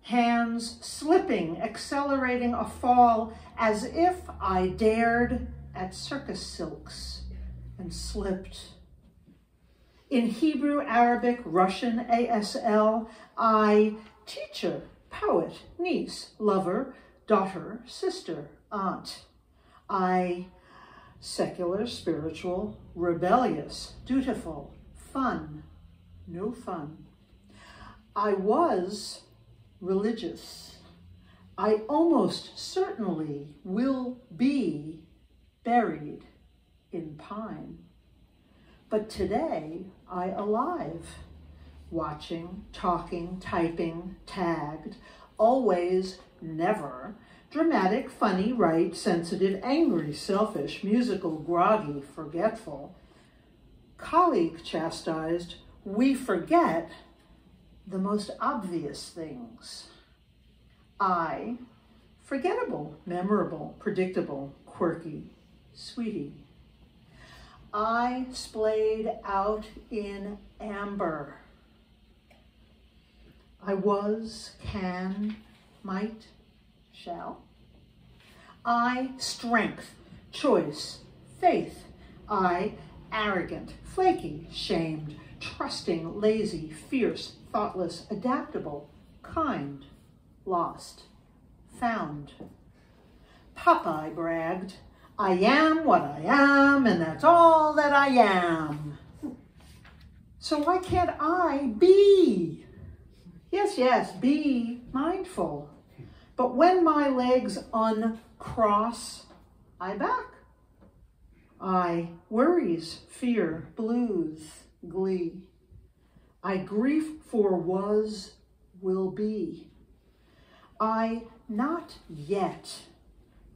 Hands slipping, accelerating a fall as if I dared at circus silks and slipped. In Hebrew, Arabic, Russian, ASL, I, teacher, poet, niece, lover, daughter, sister, aunt. I, secular, spiritual, rebellious, dutiful, fun, no fun. I was religious. I almost certainly will be buried in pine. But today, I alive, watching, talking, typing, tagged, always, never, dramatic, funny, right, sensitive, angry, selfish, musical, groggy, forgetful. Colleague chastised, we forget the most obvious things. I, forgettable, memorable, predictable, quirky, sweetie. I splayed out in amber. I was, can, might, shall. I, strength, choice, faith. I, arrogant, flaky, shamed, trusting, lazy, fierce, thoughtless, adaptable, kind, lost, found. Popeye bragged, I am what I am, and that's all that I am. So why can't I be? Yes, yes, be mindful. But when my legs uncross, I back. I worries, fear, blues, glee. I grief for was, will be. I not yet,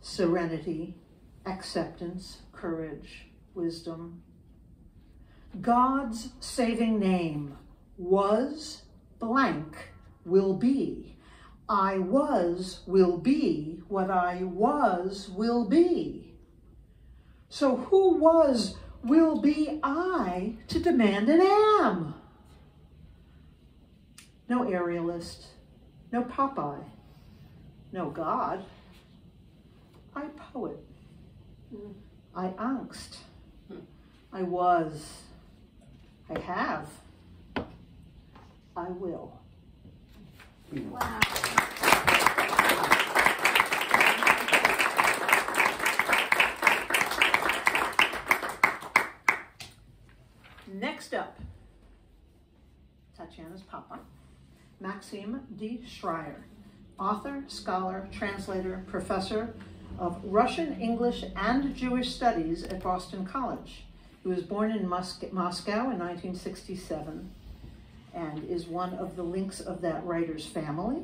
serenity, acceptance, courage, wisdom. God's saving name was blank, will be. I was, will be what I was, will be. So who was, will be I to demand an am? No aerialist, no Popeye, no God. I poet. I angst. I was. I have. I will. Wow. Next up, Tatiana's papa, Maxim D. Shrayer, author, scholar, translator, professor of Russian, English, and Jewish studies at Boston College. He was born in Moscow in 1967 and is one of the links of that writer's family.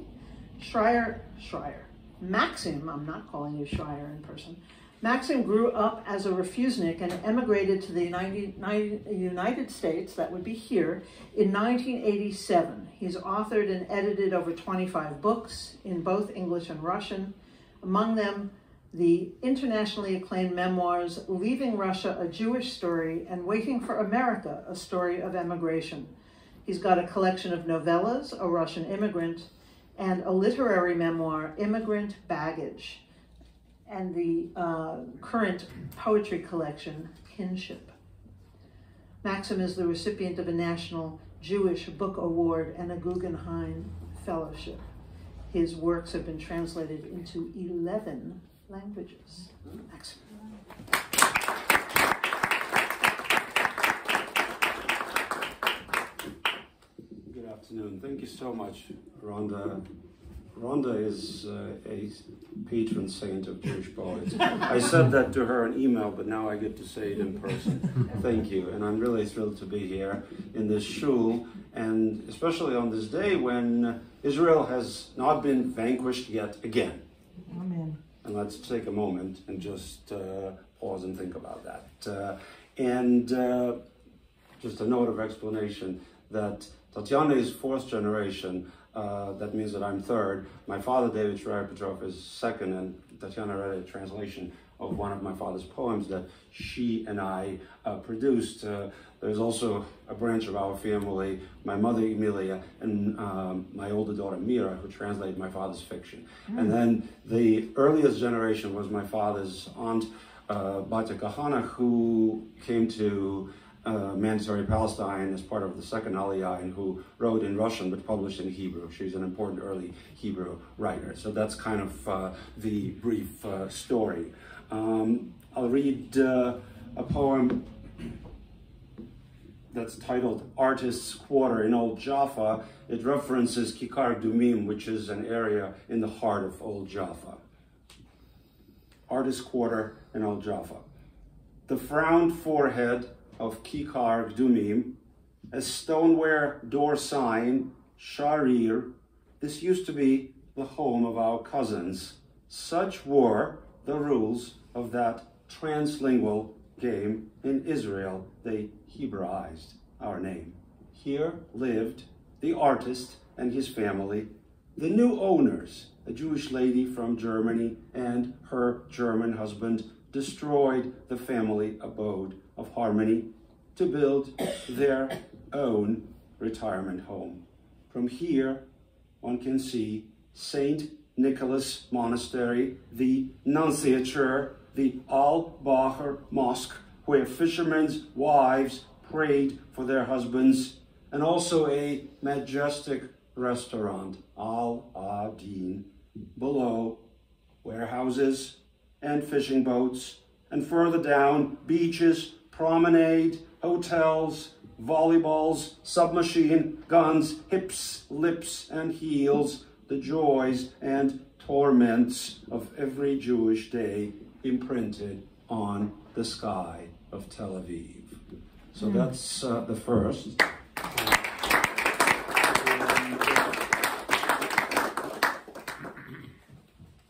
Maxim, I'm not calling you Shrayer in person. Maxim grew up as a refusenik and emigrated to the United States, that would be here, in 1987. He's authored and edited over 25 books in both English and Russian, among them the internationally acclaimed memoirs Leaving Russia, A Jewish Story, and Waiting for America, A Story of Emigration. He's got a collection of novellas, A Russian Immigrant, and a literary memoir, Immigrant Baggage, and the current poetry collection, Kinship. Maxim is the recipient of a National Jewish Book Award and a Guggenheim Fellowship. His works have been translated into 11 languages. Maxim. Good afternoon. Thank you so much, Rhonda. Rhonda is a patron saint of Jewish poets. I said that to her in email, but now I get to say it in person. Thank you. And I'm really thrilled to be here in this shul, and especially on this day when Israel has not been vanquished yet again. Amen. And let's take a moment and just pause and think about that. And just a note of explanation that Tatiana is fourth generation. That means that I'm third. My father, David Shrayer Petrov, is second, and Tatiana read a translation of one of my father's poems that she and I produced. There's also a branch of our family, my mother Emilia and my older daughter Mira, who translated my father's fiction. And then the earliest generation was my father's aunt, Batya Kahana, who came to Mandatory Palestine as part of the second Aliyah, and who wrote in Russian but published in Hebrew. She's an important early Hebrew writer. So that's kind of the brief story. I'll read a poem that's titled Artist's Quarter in Old Jaffa. It references Kikar Dumim, which is an area in the heart of Old Jaffa. Artist's Quarter in Old Jaffa. The frowned forehead of Kikar Dumim, a stoneware door sign, Shrayer. This used to be the home of our cousins. Such were the rules of that translingual game in Israel. They Hebraized our name. Here lived the artist and his family, the new owners, a Jewish lady from Germany and her German husband, destroyed the family abode of harmony to build their own retirement home. From here, one can see St. Nicholas Monastery, the nunciature, the Al-Bahar Mosque, where fishermen's wives prayed for their husbands, and also a majestic restaurant, Al-Adin, below warehouses and fishing boats, and further down, beaches, promenade, hotels, volleyballs, submachine guns, hips, lips, and heels, the joys and torments of every Jewish day imprinted on the sky of Tel Aviv. So that's the first.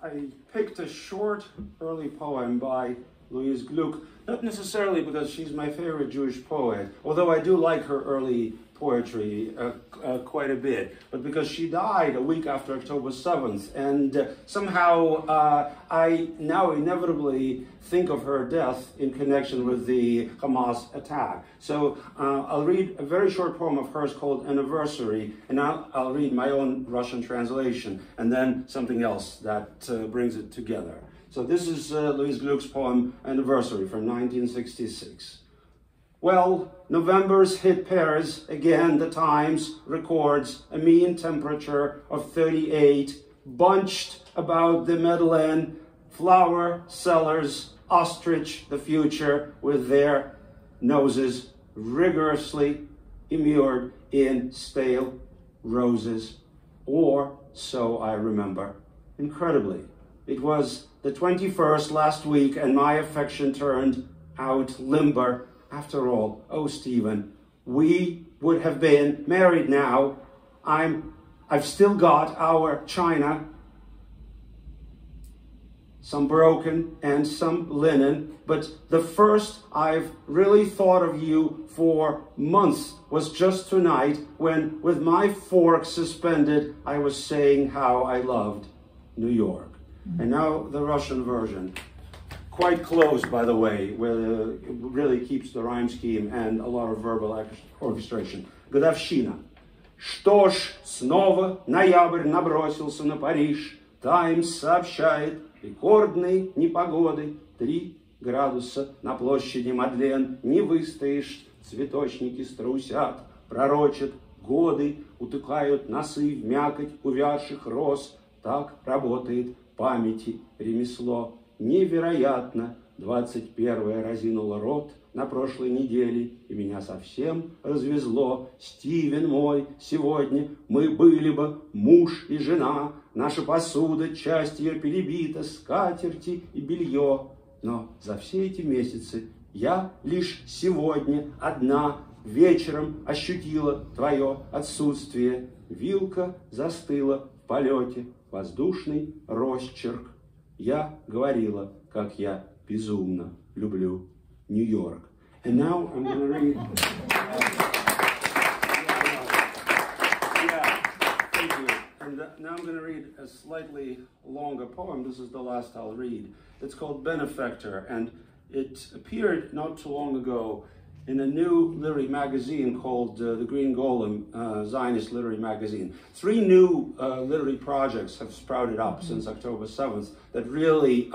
I picked a short early poem by Louise Gluck, not necessarily because she's my favorite Jewish poet, although I do like her early poetry quite a bit, but because she died a week after October 7th, and somehow I now inevitably think of her death in connection with the Hamas attack. So I'll read a very short poem of hers called Anniversary, and I'll read my own Russian translation, and then something else that brings it together. So this is Louise Gluck's poem Anniversary from 1966. Well, November's hit Paris, again the Times records a mean temperature of 38, bunched about the Madeleine, flower sellers, ostrich the future with their noses rigorously immured in stale roses, or so I remember. Incredibly, it was the 21st last week, and my affection turned out limber. After all, oh Stephen, we would have been married now. I've still got our china, some broken and some linen, but the first I've really thought of you for months was just tonight when, with my fork suspended, I was saying how I loved New York. And now the Russian version. Quite close, by the way, where it really keeps the rhyme scheme and a lot of verbal orchestration. Годовщина. Что ж, снова ноябрь набросился на Париж. Таймс сообщает рекордные непогоды. 3 градуса на площади Мадлен. Не выстоишь, цветочники струсят. Пророчат годы, утыкают носы в мякоть увядших роз. Так работает памяти ремесло. Невероятно, 21-е разинула рот на прошлой неделе, и меня совсем развезло. Стивен мой, сегодня мы были бы муж и жена, наша посуда, часть ее перебита, скатерти и белье. Но за все эти месяцы я лишь сегодня одна вечером ощутила твое отсутствие. Вилка застыла в полете, воздушный росчерк. Я говорила, как я безумно люблю Нью-Йорк. And now I'm going to read. Thank you. And now I'm going to read a slightly longer poem. This is the last I'll read. It's called Benefactor, and it appeared not too long ago in a new literary magazine called the Green Golem, Zionist literary magazine. 3 new literary projects have sprouted up since October 7th that really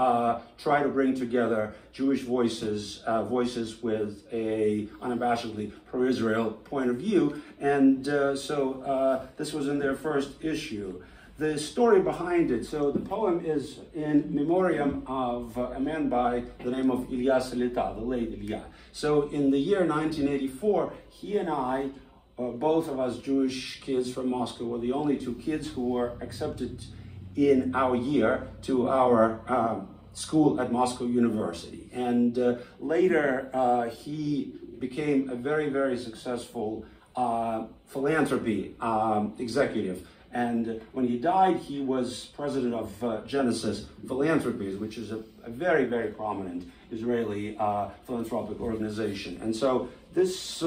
try to bring together Jewish voices, voices with a unabashedly pro-Israel point of view. And so this was in their first issue. The story behind it, so the poem is in memoriam of a man by the name of Ilya Salita, the late Ilya. So in the year 1984, he and I, both of us Jewish kids from Moscow, were the only 2 kids who were accepted in our year to our school at Moscow University. And later, he became a very, very successful philanthropy executive. And when he died, he was president of Genesis Philanthropies, which is a very, very prominent Israeli philanthropic organization. And so this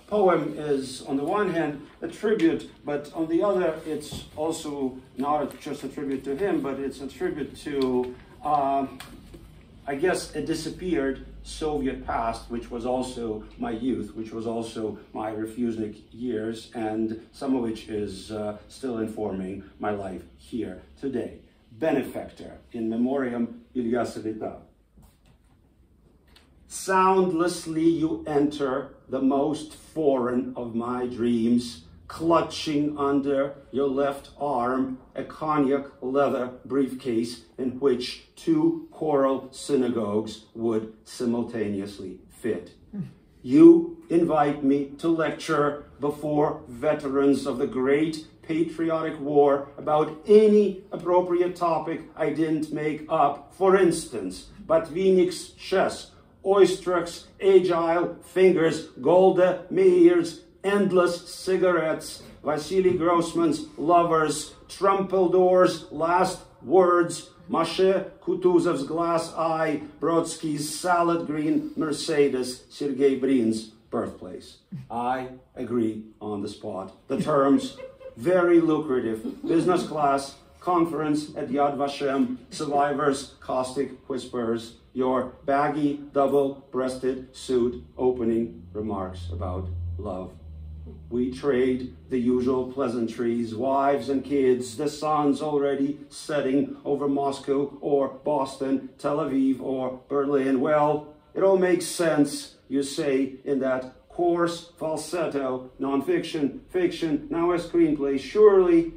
poem is, on the one hand, a tribute, but on the other, it's also not just a tribute to him, but it's a tribute to, I guess, a disappeared Soviet past, which was also my youth, which was also my refusnik years, and some of which is still informing my life here today. Benefactor, in memoriam Ilya Savita. Soundlessly you enter the most foreign of my dreams, clutching under your left arm a cognac leather briefcase in which 2 choral synagogues would simultaneously fit. You invite me to lecture before veterans of the great patriotic war about any appropriate topic I didn't make up. For instance, Botvinnik's chess, Oistrak's agile fingers, Golda Meir's endless cigarettes, Vasily Grossman's lovers, Trumpeldor's last words, Mashe Kutuzov's glass eye, Brodsky's salad green Mercedes, Sergei Brin's birthplace. I agree on the spot. The terms, very lucrative, business class, conference at Yad Vashem, survivors, caustic whispers, your baggy, double-breasted suit, opening remarks about love. We trade the usual pleasantries, wives and kids, the sun's already setting over Moscow or Boston, Tel Aviv or Berlin. Well, it all makes sense, you say, in that coarse falsetto, nonfiction, fiction, now a screenplay. Surely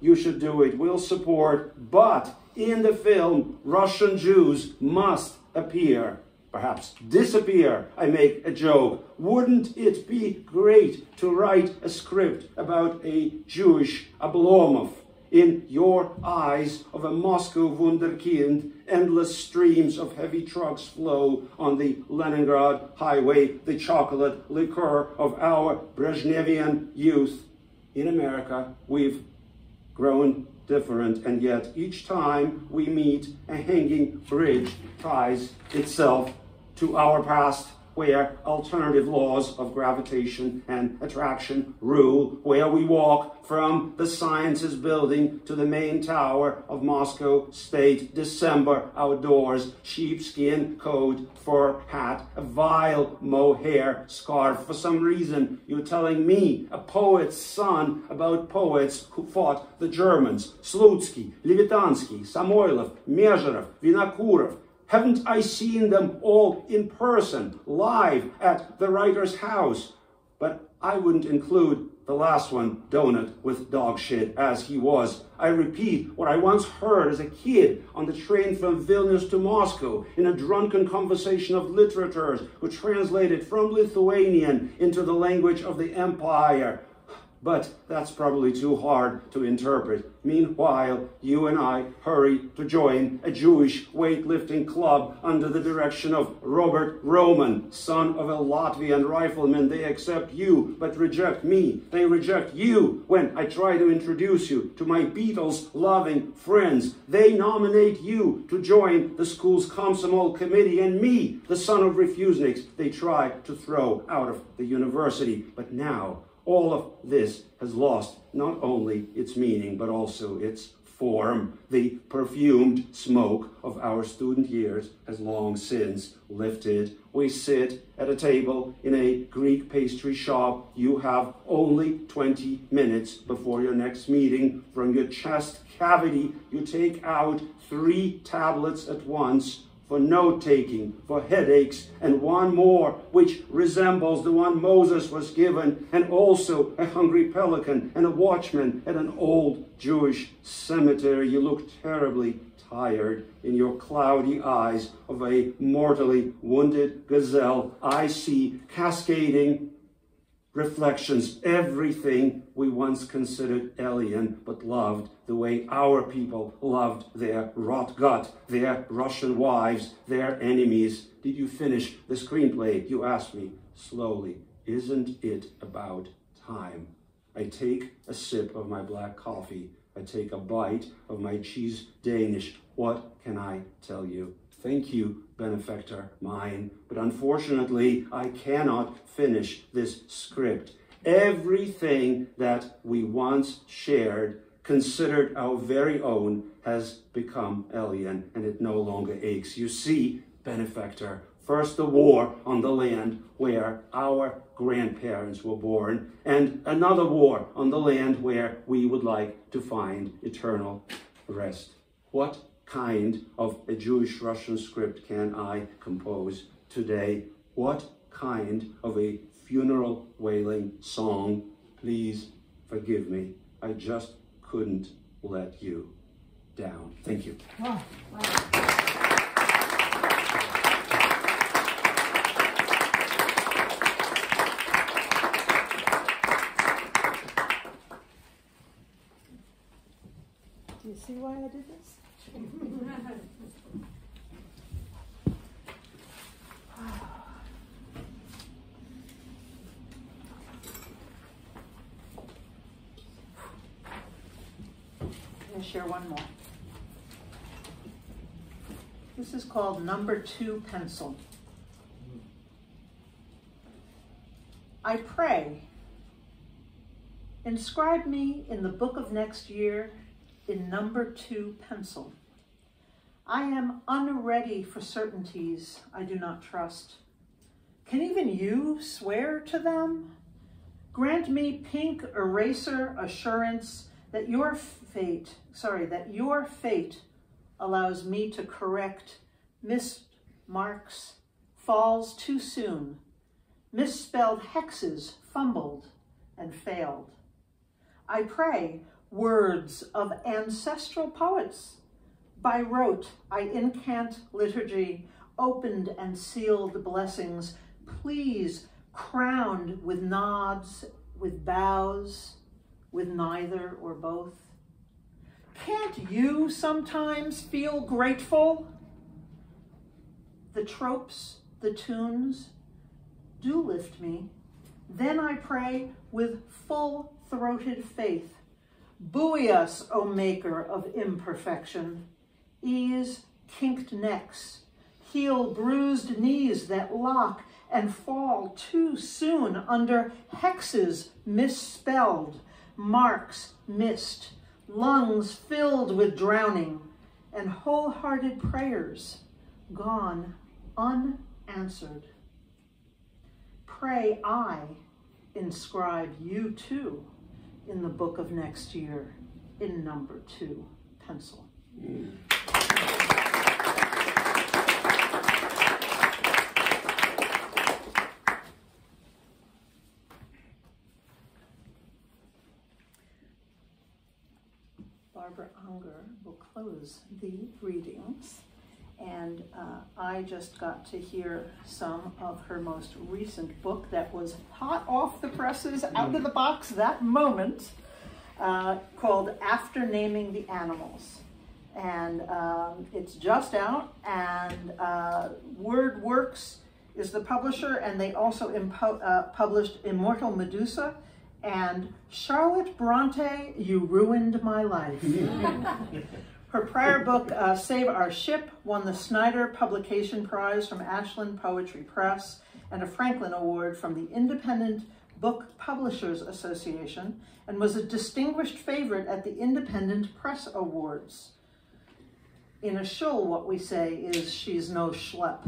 you should do it, we'll support, but in the film, Russian Jews must appear. Perhaps disappear, I make a joke. Wouldn't it be great to write a script about a Jewish Oblomov? In your eyes of a Moscow wunderkind, endless streams of heavy trucks flow on the Leningrad highway, the chocolate liquor of our Brezhnevian youth. In America, we've grown different, and yet each time we meet, a hanging bridge ties itself to our past, where alternative laws of gravitation and attraction rule, where we walk from the Sciences Building to the main tower of Moscow State, December outdoors, sheepskin coat, fur hat, a vile mohair scarf. For some reason, you're telling me, a poet's son, about poets who fought the Germans, Slutsky, Levitansky, Samoilov, Mezherov, Vinokurov. Haven't I seen them all in person, live at the writer's house? But I wouldn't include the last one, Donut with dog shit, as he was. I repeat what I once heard as a kid on the train from Vilnius to Moscow in a drunken conversation of literateurs who translated from Lithuanian into the language of the empire. But that's probably too hard to interpret. Meanwhile, you and I hurry to join a Jewish weightlifting club under the direction of Robert Roman, son of a Latvian rifleman. They accept you, but reject me. They reject you when I try to introduce you to my Beatles-loving friends. They nominate you to join the school's Komsomol committee, and me, the son of refuseniks, they try to throw out of the university. But now, all of this has lost not only its meaning, but also its form. The perfumed smoke of our student years has long since lifted. We sit at a table in a Greek pastry shop. You have only 20 minutes before your next meeting. From your chest cavity, you take out 3 tablets at once, for note-taking, for headaches, and one more, which resembles the one Moses was given, and also a hungry pelican and a watchman at an old Jewish cemetery. You look terribly tired. In your cloudy eyes of a mortally wounded gazelle, I see cascading reflections, everything we once considered alien but loved the way our people loved their rot gut, their Russian wives, their enemies. Did you finish the screenplay? You asked me slowly. Isn't it about time? I take a sip of my black coffee. I take a bite of my cheese Danish. What can I tell you? Thank you, benefactor mine, but unfortunately, I cannot finish this script. Everything that we once shared, considered our very own, has become alien, and it no longer aches. You see, benefactor, first the war on the land where our grandparents were born, and another war on the land where we would like to find eternal rest. What kind of a Jewish-Russian script can I compose today? What kind of a funeral wailing song? Please forgive me. I just couldn't let you down. Thank you. Wow. Do you see why I did this? I'll share one more. This is called Number 2 Pencil. I pray, inscribe me in the book of next year in Number 2 pencil. I am unready for certainties I do not trust. Can even you swear to them? Grant me pink eraser assurance that your fate allows me to correct missed marks, falls too soon, misspelled hexes fumbled and failed. I pray words of ancestral poets. By rote, I incant liturgy, opened and sealed blessings, please crowned with nods, with bows, with neither or both. Can't you sometimes feel grateful? The tropes, the tunes do lift me. Then I pray with full-throated faith. Buoy us, O Maker of imperfection. Ease kinked necks, heal bruised knees that lock and fall too soon under hexes misspelled, marks missed, lungs filled with drowning, and wholehearted prayers gone unanswered. Pray I inscribe you too in the book of next year in Number 2 pencil. Barbara Ungar will close the readings, And I just got to hear some of her most recent book that was hot off the presses, out of the box that moment, called After Naming the Animals. And it's just out, and Word Works is the publisher, and they also published Immortal Medusa and Charlotte Bronte, You Ruined My Life. Her prior book, Save Our Ship, won the Snyder Publication Prize from Ashland Poetry Press and a Franklin Award from the Independent Book Publishers Association, and was a distinguished favorite at the Independent Press Awards. In a shul, what we say is she's no schlep.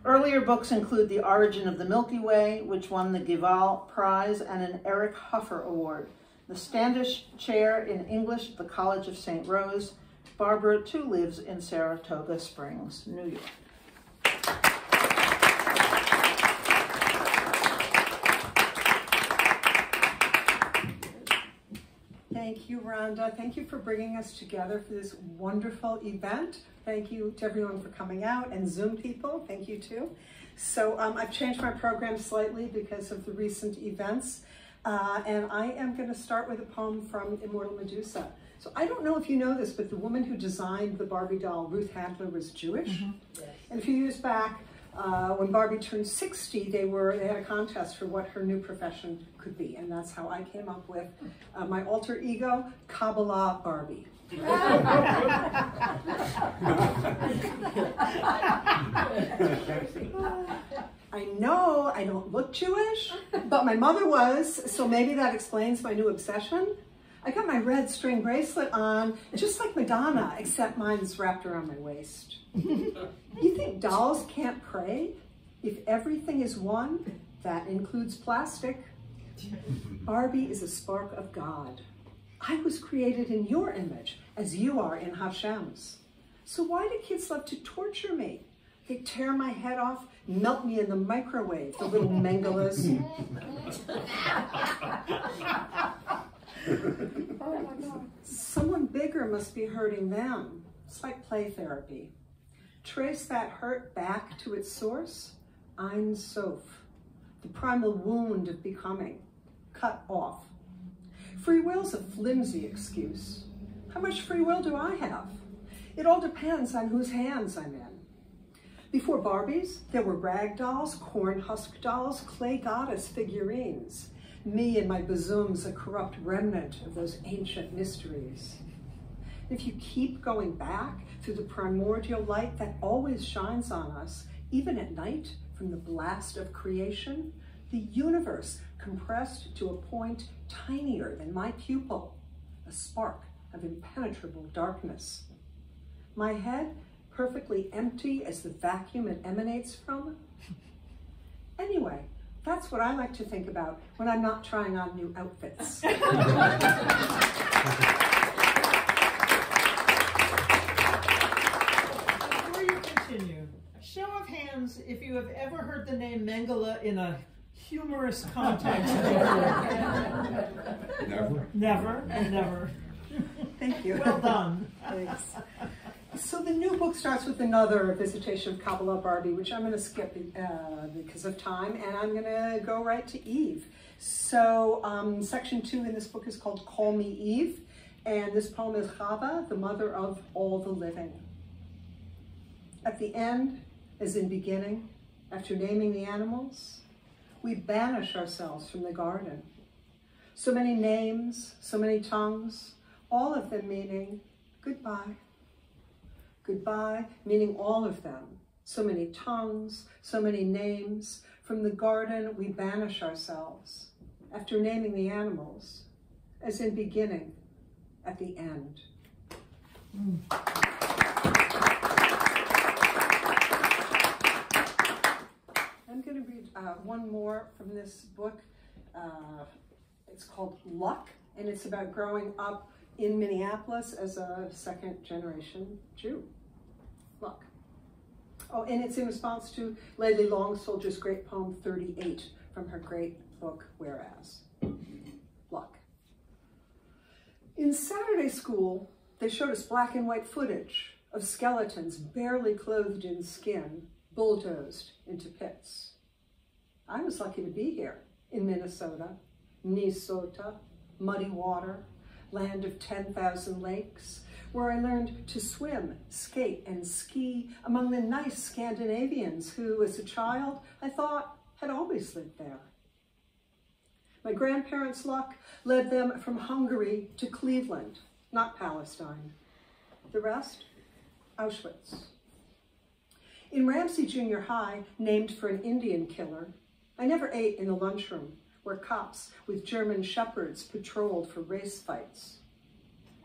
Earlier books include The Origin of the Milky Way, which won the Gival Prize and an Eric Huffer Award. The Standish Chair in English at the College of St. Rose. Barbara, too, lives in Saratoga Springs, New York. Thank you, Rhonda. Thank you for bringing us together for this wonderful event. Thank you to everyone for coming out, and Zoom people, thank you too. So I've changed my program slightly because of the recent events. And I am going to start with a poem from Immortal Medusa. So I don't know if you know this, but the woman who designed the Barbie doll, Ruth Handler, was Jewish. Mm-hmm. Yes. And a few years back, when Barbie turned 60, they had a contest for what her new profession could be. And that's how I came up with my alter ego, Kabbalah Barbie. I know I don't look Jewish, but my mother was, so maybe that explains my new obsession. I got my red string bracelet on, just like Madonna, except mine's wrapped around my waist. You think dolls can't pray? If everything is one, that includes plastic. Barbie is a spark of God. I was created in your image, as you are in Hashem's. So why do kids love to torture me? They tear my head off, melt me in the microwave, the little Mengelas. Oh my God. Someone bigger must be hurting them. It's like play therapy. Trace that hurt back to its source. Ein Sof, the primal wound of becoming, cut off. Free will's a flimsy excuse. How much free will do I have? It all depends on whose hands I'm in. Before Barbies, there were rag dolls, corn husk dolls, clay goddess figurines. Me and my bazooms, a corrupt remnant of those ancient mysteries. If you keep going back through the primordial light that always shines on us, even at night from the blast of creation, the universe compressed to a point tinier than my pupil, a spark of impenetrable darkness. My head perfectly empty as the vacuum it emanates from. Anyway, that's what I like to think about when I'm not trying on new outfits. Before you continue, show of hands if you have ever heard the name Mengele in a humorous context. Never? Never, never. Thank you. Well done. Thanks. So the new book starts with another visitation of Kabbalah Barbie, which I'm going to skip because of time, and I'm going to go right to Eve. So section 2 in this book is called Call Me Eve, and this poem is Chava, the mother of all the living. At the end, as in beginning, after naming the animals, we banish ourselves from the garden. So many names, so many tongues, all of them meaning goodbye. Goodbye, meaning all of them. So many tongues, so many names. From the garden, we banish ourselves. After naming the animals, as in beginning, at the end. I'm going to read one more from this book. It's called Luck, and it's about growing up in Minneapolis as a second-generation Jew. Luck. Oh, and it's in response to Ledley Longsoldier's great poem 38 from her great book, Whereas. Luck. In Saturday school, they showed us black and white footage of skeletons barely clothed in skin, bulldozed into pits. I was lucky to be here in Minnesota, muddy water, land of 10,000 lakes, where I learned to swim, skate, and ski among the nice Scandinavians who, as a child, I thought had always lived there. My grandparents' luck led them from Hungary to Cleveland, not Palestine. The rest, Auschwitz. In Ramsey Junior High, named for an Indian killer, I never ate in the lunchroom where cops with German shepherds patrolled for race fights.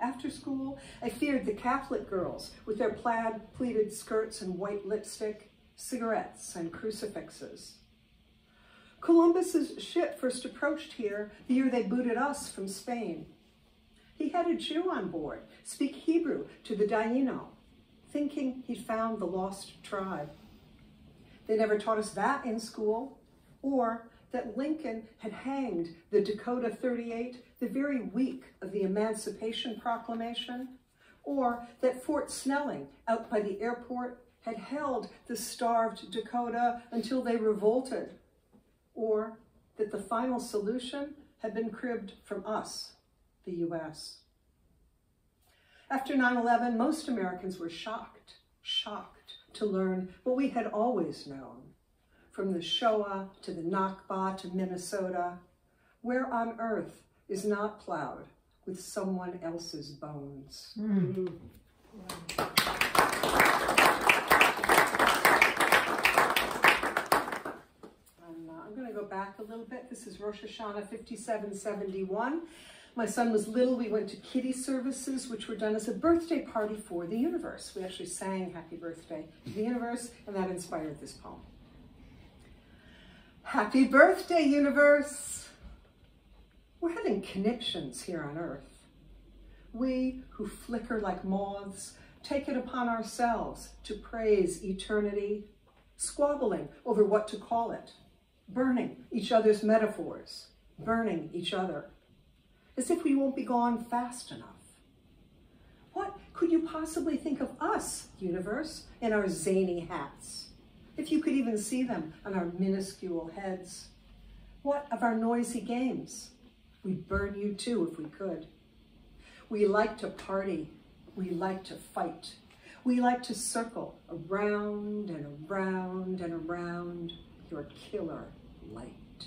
After school, I feared the Catholic girls with their plaid pleated skirts and white lipstick, cigarettes and crucifixes. Columbus's ship first approached here the year they booted us from Spain. He had a Jew on board, speak Hebrew to the Daino, thinking he'd found the lost tribe. They never taught us that in school, or that Lincoln had hanged the Dakota 38 the very week of the Emancipation Proclamation, or that Fort Snelling out by the airport had held the starved Dakota until they revolted, or that the final solution had been cribbed from us, the US. After 9/11, most Americans were shocked to learn what we had always known, from the Shoah to the Nakba to Minnesota, where on earth is not plowed with someone else's bones. I'm going to go back a little bit. This is Rosh Hashanah 5771. My son was little. We went to kiddie services, which were done as a birthday party for the universe. We actually sang Happy Birthday to the Universe, and that inspired this poem. Happy birthday, universe! We're having conniptions here on earth. We who flicker like moths take it upon ourselves to praise eternity, squabbling over what to call it, burning each other's metaphors, burning each other, as if we won't be gone fast enough. What could you possibly think of us, universe, in our zany hats? If you could even see them on our minuscule heads. What of our noisy games? We'd burn you too if we could. We like to party. We like to fight. We like to circle around and around and around your killer light.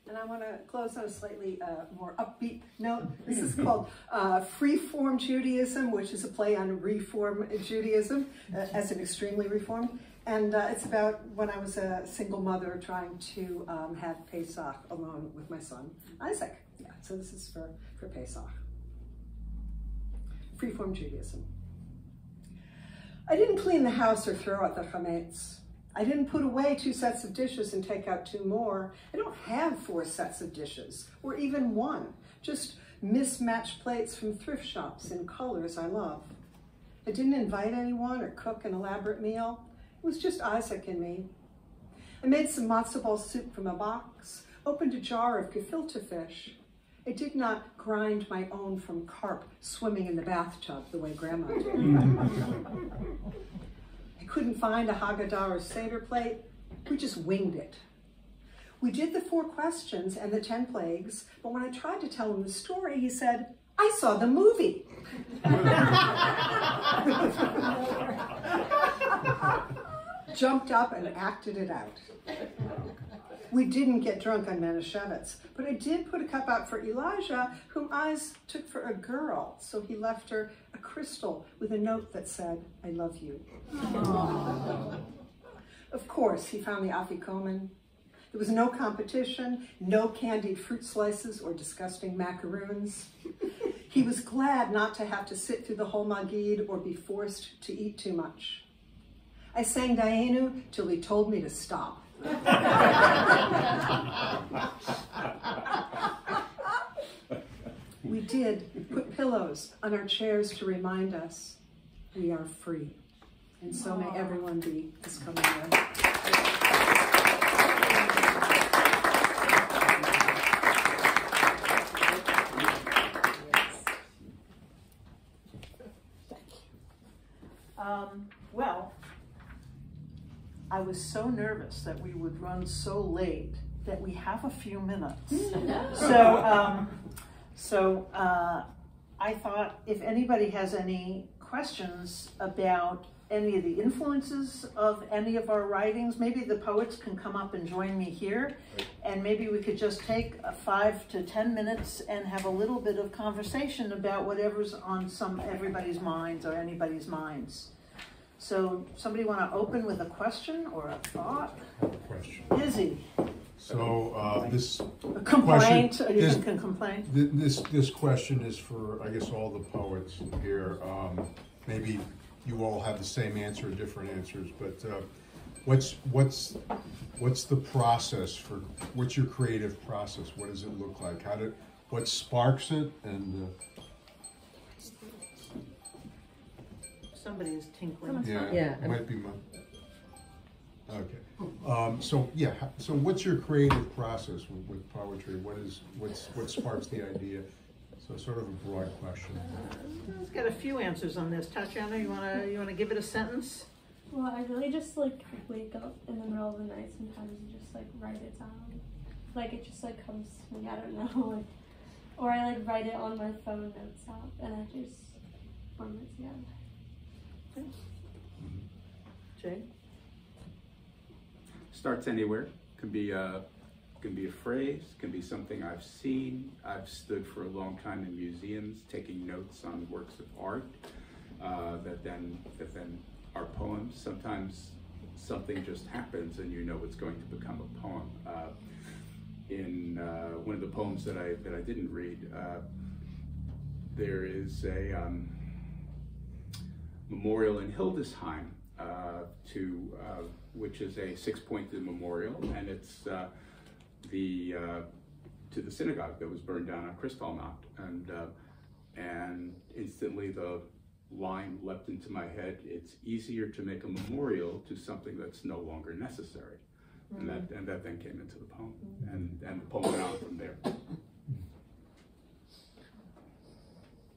And I want to close on a slightly more upbeat note. This is called Freeform Judaism, which is a play on Reform Judaism, as an extremely reformed. And it's about when I was a single mother trying to have Pesach alone with my son, Isaac. Yeah, so this is for Pesach. Freeform Judaism. I didn't clean the house or throw out the chametz. I didn't put away 2 sets of dishes and take out 2 more. I don't have 4 sets of dishes, or even 1, just mismatched plates from thrift shops in colors I love. I didn't invite anyone or cook an elaborate meal. It was just Isaac and me. I made some matzo ball soup from a box, opened a jar of gefilte fish. I did not grind my own from carp swimming in the bathtub the way Grandma did. I couldn't find a Haggadah or Seder plate. We just winged it. We did the 4 questions and the 10 plagues, but when I tried to tell him the story, he said, "I saw the movie." Jumped up and acted it out. We didn't get drunk on Manischewitz, but I did put a cup out for Elijah, whom Iz took for a girl, so he left her a crystal with a note that said, "I love you." Of course, he found the afikomen. There was no competition, no candied fruit slices or disgusting macaroons. He was glad not to have to sit through the whole Magid or be forced to eat too much. I sang Dayenu till he told me to stop. We did put pillows on our chairs to remind us we are free. And so may everyone be this coming year. was so nervous that we would run so late that we have a few minutes. So I thought if anybody has any questions about any of the influences of any of our writings, maybe the poets can come up and join me here, and maybe we could just take 5 to 10 minutes and have a little bit of conversation about whatever's on everybody's minds or anybody's minds. So somebody want to open with a question or a thought? Question. Izzy. So this A complaint? question, You can complain? this question is for, I guess, all the poets here. Maybe you all have the same answer or different answers, but what's the process for, what's your creative process? What does it look like? What sparks it? And Somebody is tinkling. yeah, it might be my. Okay. So what's your creative process with poetry? What sparks the idea? So sort of a broad question. Let's get a few answers on this. Tatiana, you wanna give it a sentence? Well, I really just like wake up in the middle of the night sometimes and just like write it down. Like it just like comes to me, I don't know. Like, or I like write it on my phone notes app and I just form it together. Jay? Starts anywhere. Can be a phrase, can be something I've seen. I've stood for a long time in museums taking notes on works of art that then are poems. Sometimes something just happens and you know it's going to become a poem. In one of the poems that I didn't read, there is a memorial in Hildesheim which is a 6-pointed memorial, and it's to the synagogue that was burned down on Kristallnacht, and instantly the line leapt into my head: it's easier to make a memorial to something that's no longer necessary. And that then came into the poem, and the poem went on from there.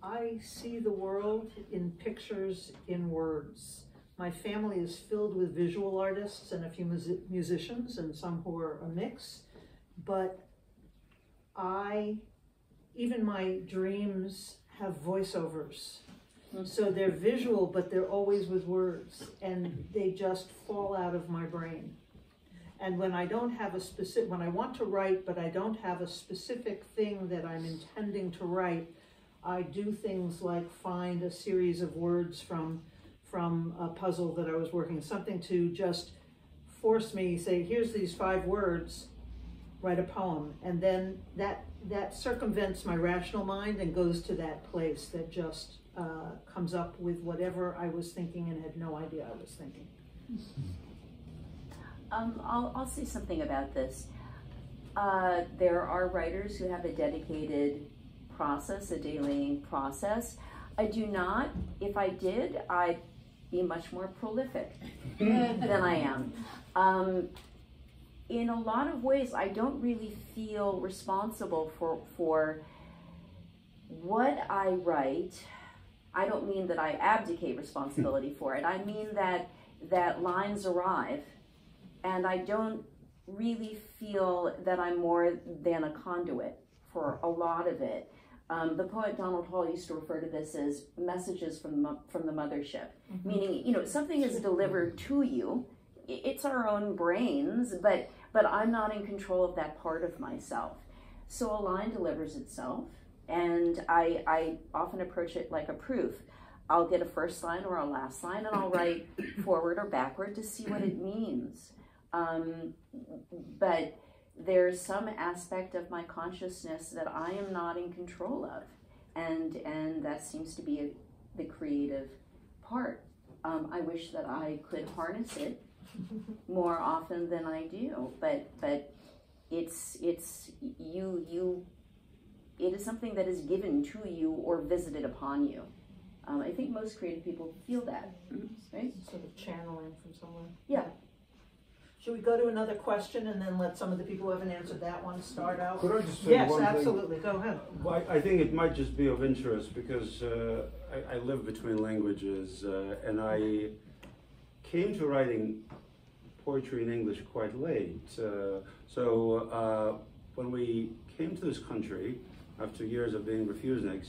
I see the world in pictures, in words. My family is filled with visual artists and a few musicians, and some who are a mix. But even my dreams have voiceovers. So they're visual, but they're always with words, and they just fall out of my brain. And when I don't have when I want to write, but I don't have a specific thing that I'm intending to write, I do things like find a series of words from a puzzle that I was working, something to just force me, say, here's these 5 words, write a poem. And then that circumvents my rational mind and goes to that place that just comes up with whatever I was thinking and had no idea I was thinking. I'll say something about this. There are writers who have a dedicated process, a daylaying process. I do not. If I did, I'd be much more prolific than I am. In a lot of ways, I don't really feel responsible for what I write. I don't mean that I abdicate responsibility for it. I mean that lines arrive, and I don't really feel that I'm more than a conduit for a lot of it. The poet Donald Hall used to refer to this as messages from the mothership, meaning, something is delivered to you. It's our own brains, but I'm not in control of that part of myself. So a line delivers itself, and I often approach it like a proof. I'll get a first line or a last line, and I'll write forward or backward to see what it means. But there's some aspect of my consciousness that I am not in control of, and that seems to be the creative part. I wish that I could harness it more often than I do, but it's you. It is something that is given to you or visited upon you. I think most creative people feel that, right? Sort of channeling from somewhere. Yeah. Should we go to another question and then let some of the people who haven't answered that one start out? Could I just say yes, one thing? absolutely. Go ahead. Well, I think it might just be of interest because I live between languages and I came to writing poetry in English quite late. When we came to this country, after years of being refuseniks,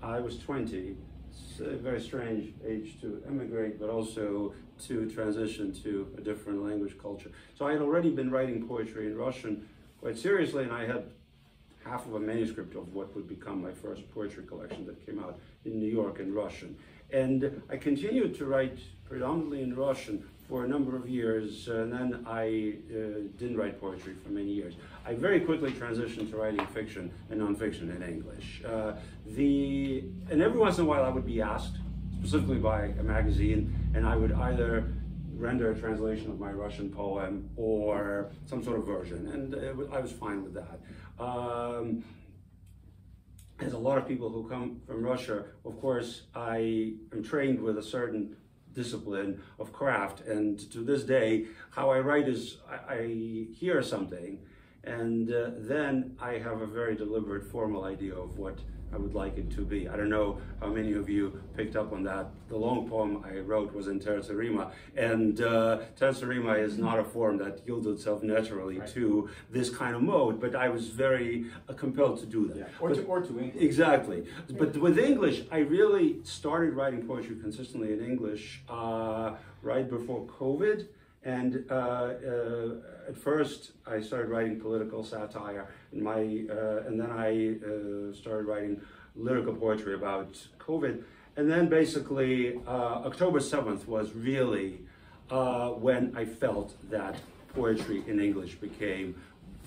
I was 20. It's a very strange age to emigrate, but also to transition to a different language culture. So I had already been writing poetry in Russian quite seriously, and I had half of a manuscript of what would become my first poetry collection that came out in New York in Russian. And I continued to write predominantly in Russian for a number of years, and then I didn't write poetry for many years. I very quickly transitioned to writing fiction and nonfiction in English. And every once in a while I would be asked, specifically by a magazine, and I would either render a translation of my Russian poem or some sort of version, and I was fine with that. As a lot of people who come from Russia, of course, I am trained with a certain discipline of craft, and to this day, how I write is I hear something, and then I have a very deliberate formal idea of what I would like it to be. I don't know how many of you picked up on that. The long poem I wrote was in terza rima, and terza rima is not a form that yields itself naturally to this kind of mode, but I was very compelled to do that. Yeah. Or to English. Exactly. But with English, I really started writing poetry consistently in English right before COVID. And at first, I started writing political satire, and then I started writing lyrical poetry about COVID. And then basically, October 7th was really when I felt that poetry in English became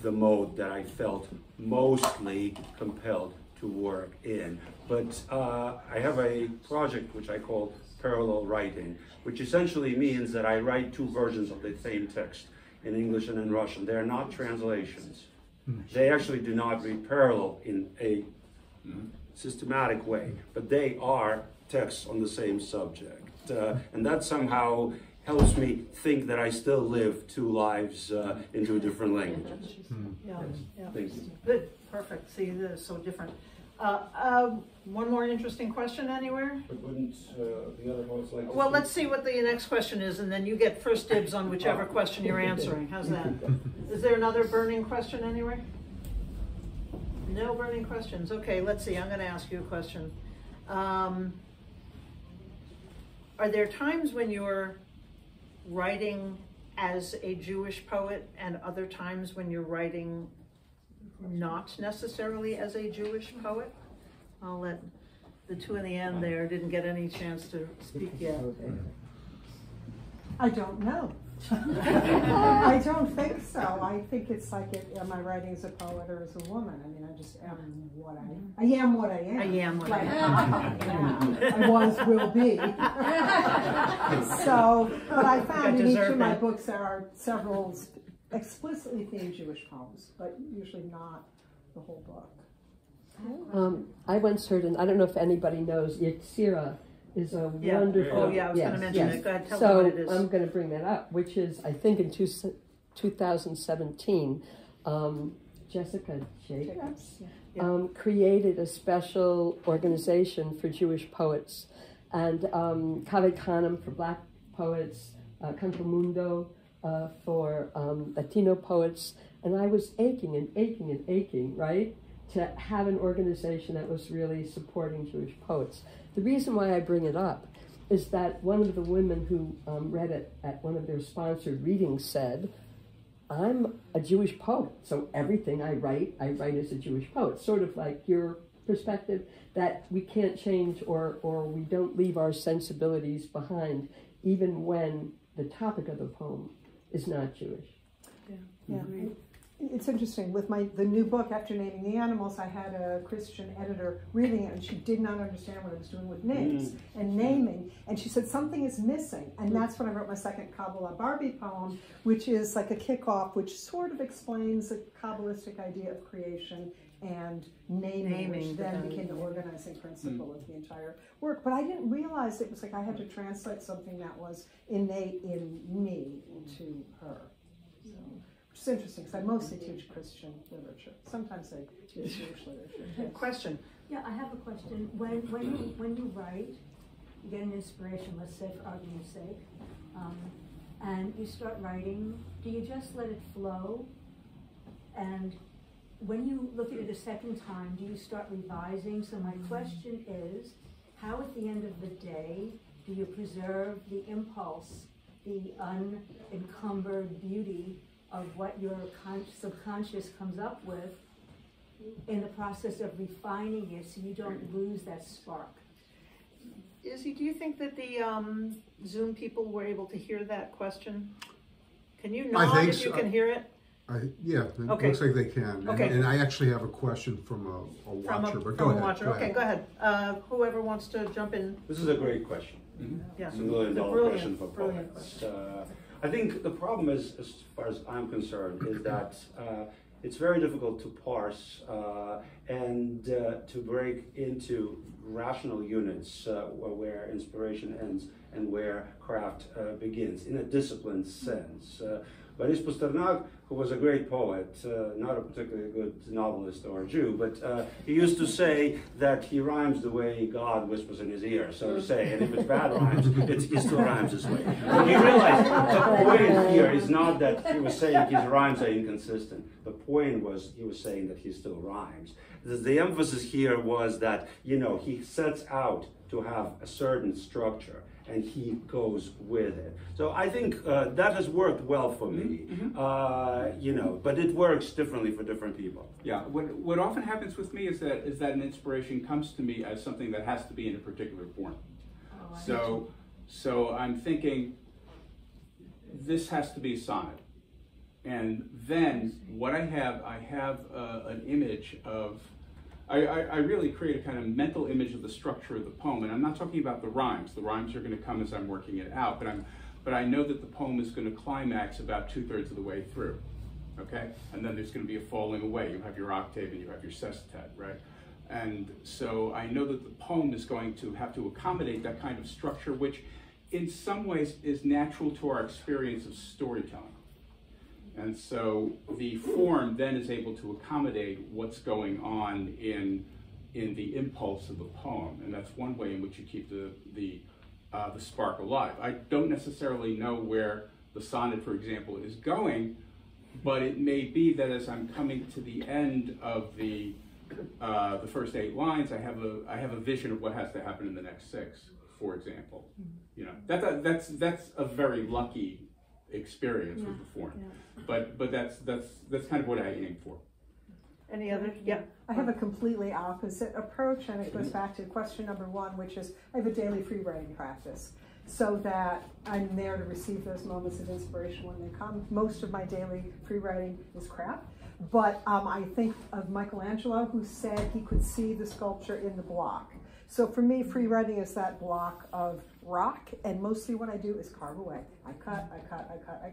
the mode that I felt mostly compelled to work in. But I have a project which I call parallel writing, which essentially means that I write two versions of the same text in English and in Russian. They are not translations. They actually do not read parallel in a systematic way, but they are texts on the same subject. And that somehow helps me think that I still live two lives in two different languages. Yeah, yeah. Thank you. Good, perfect. See, they're so different. One more interesting question anywhere? But wouldn't the other hosts like to Well, speak? let's see what the next question is, and then you get first dibs on whichever question you're answering. How's that? Is there another burning question anywhere? No burning questions. Okay, let's see. I'm going to ask you a question. Are there times when you're writing as a Jewish poet and other times when you're writing not necessarily as a Jewish poet? I'll let the two in the end there didn't get any chance to speak yet. I don't know. I don't think so. I think it's like, am I writing as a poet or as a woman? I mean, I just am what I am what I am. I am what like, I am. Yeah, I was, will be. So, but I found in each of my books there are several explicitly themed Jewish poems, but usually not the whole book. I once heard, and I don't know if anybody knows, Yetzira is a wonderful... Oh yeah, I was going to mention it. Go ahead, tell me what it is. So I'm going to bring that up, which is, I think in 2017, Jessica Jacobs created a special organization for Jewish poets, and Kaveh Khanim for Black poets, Canto Mundo for Latino poets, and I was aching and aching and aching, right, to have an organization that was really supporting Jewish poets. The reason why I bring it up is that one of the women who read it at one of their sponsored readings said, I'm a Jewish poet, so everything I write as a Jewish poet. Sort of like your perspective that we can't change or we don't leave our sensibilities behind even when the topic of the poem is not Jewish. Yeah. It's interesting. With the new book, After Naming the Animals, I had a Christian editor reading it, and she did not understand what I was doing with names and naming. And she said, something is missing. And that's when I wrote my second Kabbalah Barbie poem, which is like a kickoff, which sort of explains the Kabbalistic idea of creation and naming, which then became the organizing principle of the entire work. But I didn't realize it was like I had to translate something that was innate in me into her. So, which is interesting, because I mostly teach Christian literature. Sometimes I teach Jewish literature. Question. Yeah, I have a question. When you write, you get an inspiration, let's say for argument's sake, and you start writing, do you just let it flow? And when you look at it a second time, do you start revising? So my question is, how at the end of the day do you preserve the impulse, the unencumbered beauty of what your subconscious comes up with in the process of refining it so you don't lose that spark? Izzy, do you think that the Zoom people were able to hear that question? Can you nod think if you can hear it? Yeah, it Okay. looks like they can. Okay. And I actually have a question from a watcher, but go ahead. Okay, go ahead. Whoever wants to jump in. This is a great question. Yeah. It's a $1 million Brilliant, question for brilliant poets. I think the problem is, as far as I'm concerned, is that it's very difficult to parse and to break into rational units where inspiration ends and where craft begins in a disciplined sense. Boris Pasternak, who was a great poet, not a particularly good novelist or Jew, but he used to say that he rhymes the way God whispers in his ear, so to say, and if it's bad rhymes, he still rhymes this way. So you realize the point here is not that he was saying his rhymes are inconsistent. The point was he was saying that he still rhymes. The emphasis here was that, he sets out to have a certain structure, and he goes with it. So I think that has worked well for me, but it works differently for different people. Yeah, what often happens with me is that an inspiration comes to me as something that has to be in a particular form. So I'm thinking, this has to be a sonnet. And then what I have an image of, I really create a kind of mental image of the structure of the poem, and I'm not talking about the rhymes. The rhymes are going to come as I'm working it out, but I know that the poem is going to climax about 2/3 of the way through, okay? And then there's going to be a falling away. You have your octave and you have your sestet, right? And so I know that the poem is going to have to accommodate that kind of structure, which in some ways is natural to our experience of storytelling. And so the form then is able to accommodate what's going on in the impulse of the poem, and that's one way in which you keep the spark alive. I don't necessarily know where the sonnet, for example, is going, but it may be that as I'm coming to the end of the first 8 lines, I have a vision of what has to happen in the next 6, for example. That's a very lucky experience with the form, but that's kind of what I aim for. Any other? Yeah. I have a completely opposite approach, and it goes back to question number 1, which is I have a daily free writing practice, so that I'm there to receive those moments of inspiration when they come. Most of my daily free writing is crap, but I think of Michelangelo, who said he could see the sculpture in the block. So for me, free writing is that block of rock, and mostly what I do is carve away. I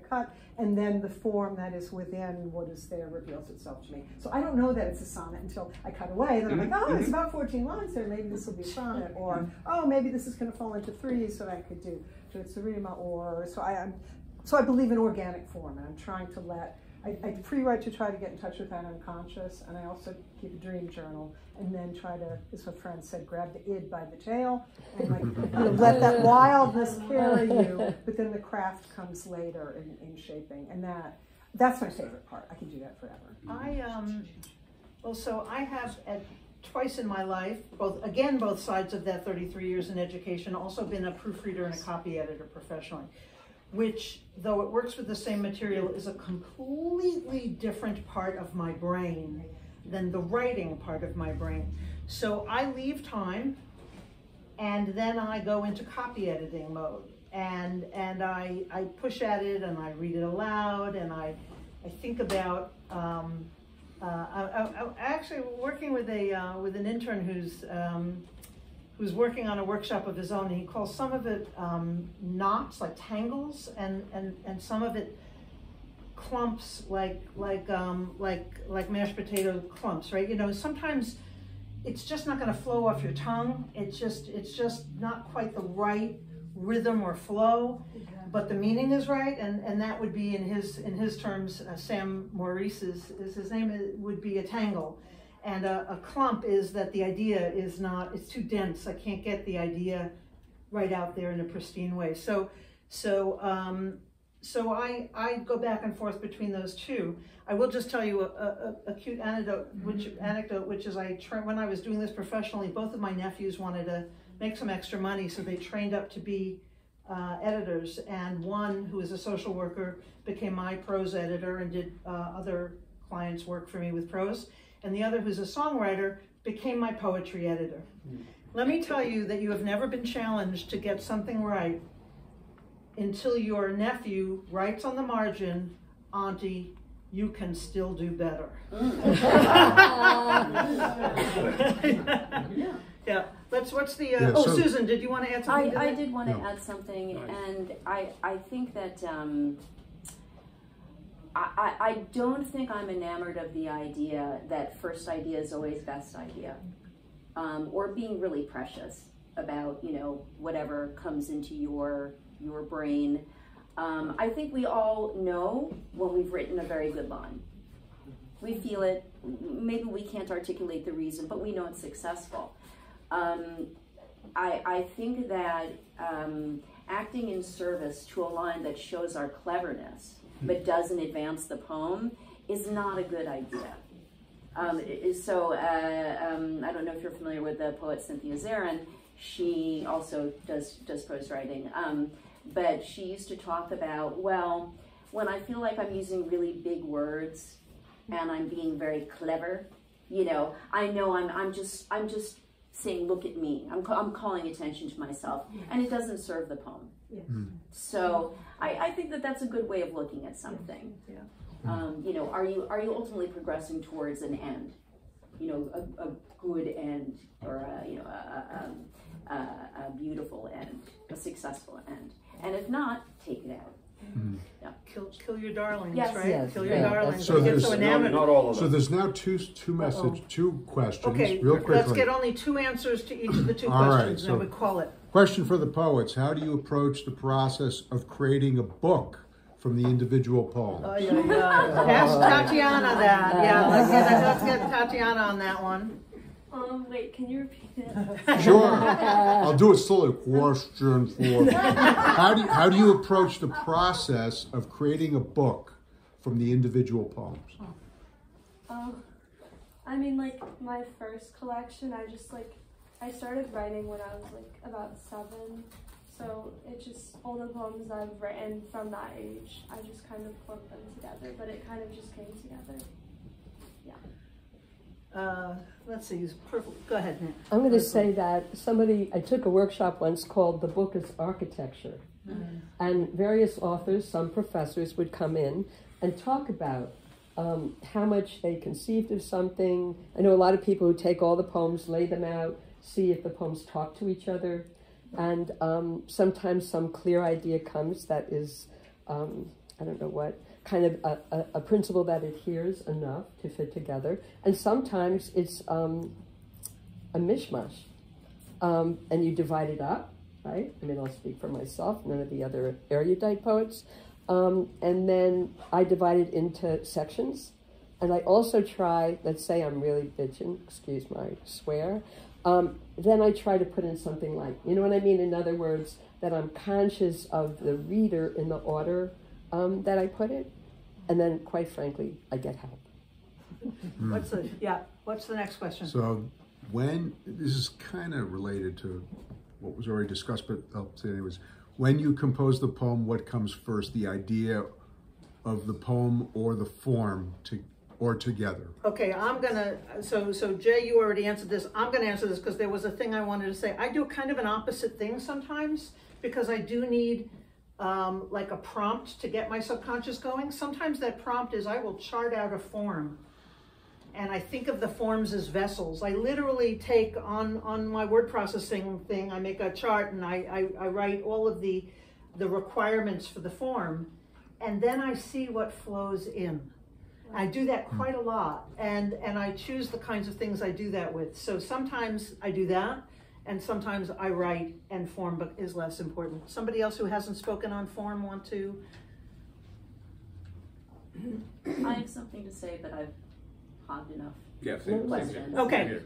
cut, and then the form that is within what is there reveals itself to me. So I don't know that it's a sonnet until I cut away, then I'm like, oh, it's about 14 lines there, maybe this will be a sonnet, or, oh, maybe this is going to fall into 3s that I could do to rima, or, so I believe in organic form, and I'm trying to I free write to try to get in touch with that unconscious, and I also keep a dream journal, and then try to, as what Fran said, grab the id by the tail, and let that wildness carry you, but then the craft comes later in shaping, and that's my favorite part. I can do that forever. So I have twice in my life, both sides of that 33 years in education, also been a proofreader and a copy editor professionally, which, though it works with the same material, is a completely different part of my brain than the writing part of my brain. So I leave time, and then I go into copy editing mode, and I push at it, and I read it aloud, and I think about. I'm actually working with an intern who's working on a workshop of his own, and he calls some of it knots, like tangles, and some of it clumps, like mashed potato clumps, right? Sometimes it's just not going to flow off your tongue. It's just not quite the right rhythm or flow, but the meaning is right, and that would be in his terms. Sam Maurice is his name. It would be a tangle. And a clump is that the idea is not, it's too dense. I can't get the idea right out there in a pristine way. So so I go back and forth between those two. I will just tell you a cute anecdote, which is when I was doing this professionally, both of my nephews wanted to make some extra money, so they trained up to be editors, and one who is a social worker became my prose editor and did other clients' work for me with prose, and the other, who's a songwriter, became my poetry editor. Let me tell you that you have never been challenged to get something right until your nephew writes on the margin, "Auntie, you can still do better." Yeah. What's the, Susan, did you want to add something? I did want to add something, and I think that, I don't think I'm enamored of the idea that first idea is always best idea, or being really precious about, whatever comes into your brain. I think we all know when we've written a very good line. We feel it. Maybe we can't articulate the reason, but we know it's successful. I think that acting in service to a line that shows our cleverness but doesn't advance the poem is not a good idea. I don't know if you're familiar with the poet Cynthia Zarin. She also does prose writing, but she used to talk about, well, when I feel like I'm using really big words and I'm being very clever, I know I'm just saying, look at me. I'm calling attention to myself, and it doesn't serve the poem. Yes. So I think that that's a good way of looking at something. Yeah. Are you ultimately progressing towards an end? A good end, or a beautiful end, a successful end. And if not, take it out. Yeah. Kill your darlings, yes. right? Yes. Kill your darlings. So Get so enamored. not all of So them. there's now two questions, Okay, real quickly. let's get only 2 answers to each of the 2 All right, questions, so- and we call it. Question for the poets: how do you approach the process of creating a book from the individual poems? Ask Tatiana that. Yeah, let's get Tatiana on that one. Wait, can you repeat it? Sure. I'll do it slowly. Question for how do you approach the process of creating a book from the individual poems? I mean, like, my first collection, I started writing when I was, about 7. So it's just all the poems I've written from that age. I just kind of clumped them together, but it kind of just came together. Yeah. Let's see. Go ahead, Nick. I'm going to say that I took a workshop once called The Book is Architecture. And various authors, some professors, would come in and talk about how much they conceived of something. I know a lot of people who take all the poems, lay them out, see if the poems talk to each other. And sometimes some clear idea comes that is, I don't know what, kind of a principle that adheres enough to fit together. And sometimes it's a mishmash. And you divide it up, right? I mean, I'll speak for myself, none of the other erudite poets. And then I divide it into sections. And I also try, let's say I'm really bitching, excuse my swear, then I try to put in something like, you know what I mean? In other words, that I'm conscious of the reader in the order that I put it. And then, quite frankly, I get help. What's the next question? So this is kind of related to what was already discussed, but I'll say anyways. When you compose the poem, what comes first, the idea of the poem or the form or together? Okay, I'm gonna, so Jay, you already answered this. I'm gonna answer this because there was a thing I wanted to say. I do kind of an opposite thing sometimes because I do need like a prompt to get my subconscious going. Sometimes that prompt is I will chart out a form. And I think of the forms as vessels. I literally take on my word processing thing, I make a chart and I write all of the requirements for the form. And then I see what flows in. I do that quite a lot. And I choose the kinds of things I do that with. So sometimes I do that. And sometimes I write and form is less important. Somebody else who hasn't spoken on form want to? I have something to say, but I've hogged enough. Yeah, same questions. here. Okay. Same here.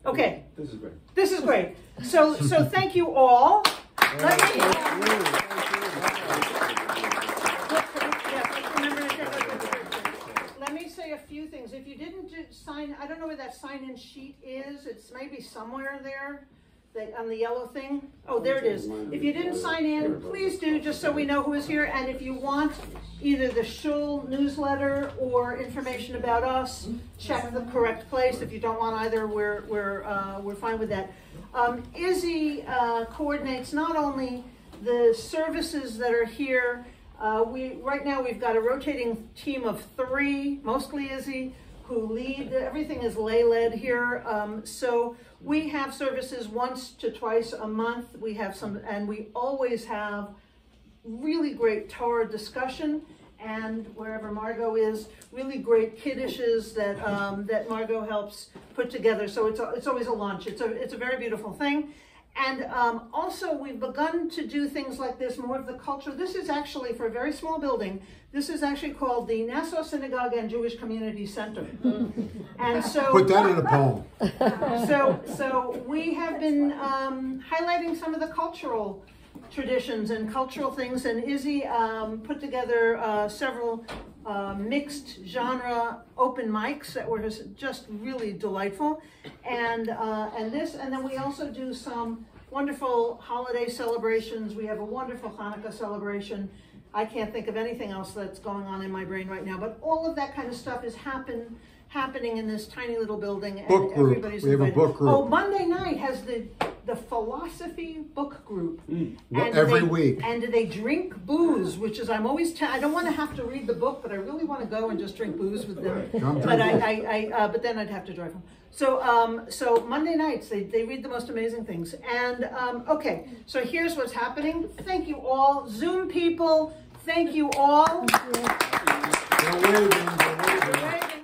Okay. This is great. This is great. So thank you all. Let me say a few things. If you didn't sign, I don't know where that sign-in sheet is. It's maybe somewhere there. On the yellow thing. Oh, there it is. If you didn't sign in, please do, just so we know who is here. And if you want either the Shul newsletter or information about us, check the correct place. If you don't want either, we're fine with that. Izzy coordinates not only the services that are here. Right now we've got a rotating team of 3, mostly Izzy, who lead. Everything is lay-led here. So we have services once to twice a month. We have some, and we always have really great Torah discussion, and wherever Margot is, really great kiddishes that that Margot helps put together. So it's always a lunch. It's a very beautiful thing. And also we've begun to do things like this, more of the culture. This is actually, for a very small building, this is actually called the Nassau Synagogue and Jewish Community Center. And so put that in a poem. So we have been highlighting some of the cultural traditions and cultural things, and Izzy put together several mixed genre open mics that were just really delightful, and then we also do some wonderful holiday celebrations. We have a wonderful Hanukkah celebration. I can't think of anything else that's going on in my brain right now, but all of that kind of stuff is happening in this tiny little building, and book group. Everybody's we have invited. A book group. Oh, Monday night has the philosophy book group. Every week. And they drink booze, which is, I'm always, I don't want to have to read the book, but I really want to go and just drink booze with them. But then I'd have to drive home. So Monday nights, they read the most amazing things. And okay, so here's what's happening. Thank you all. Zoom people, thank you all. They're waving.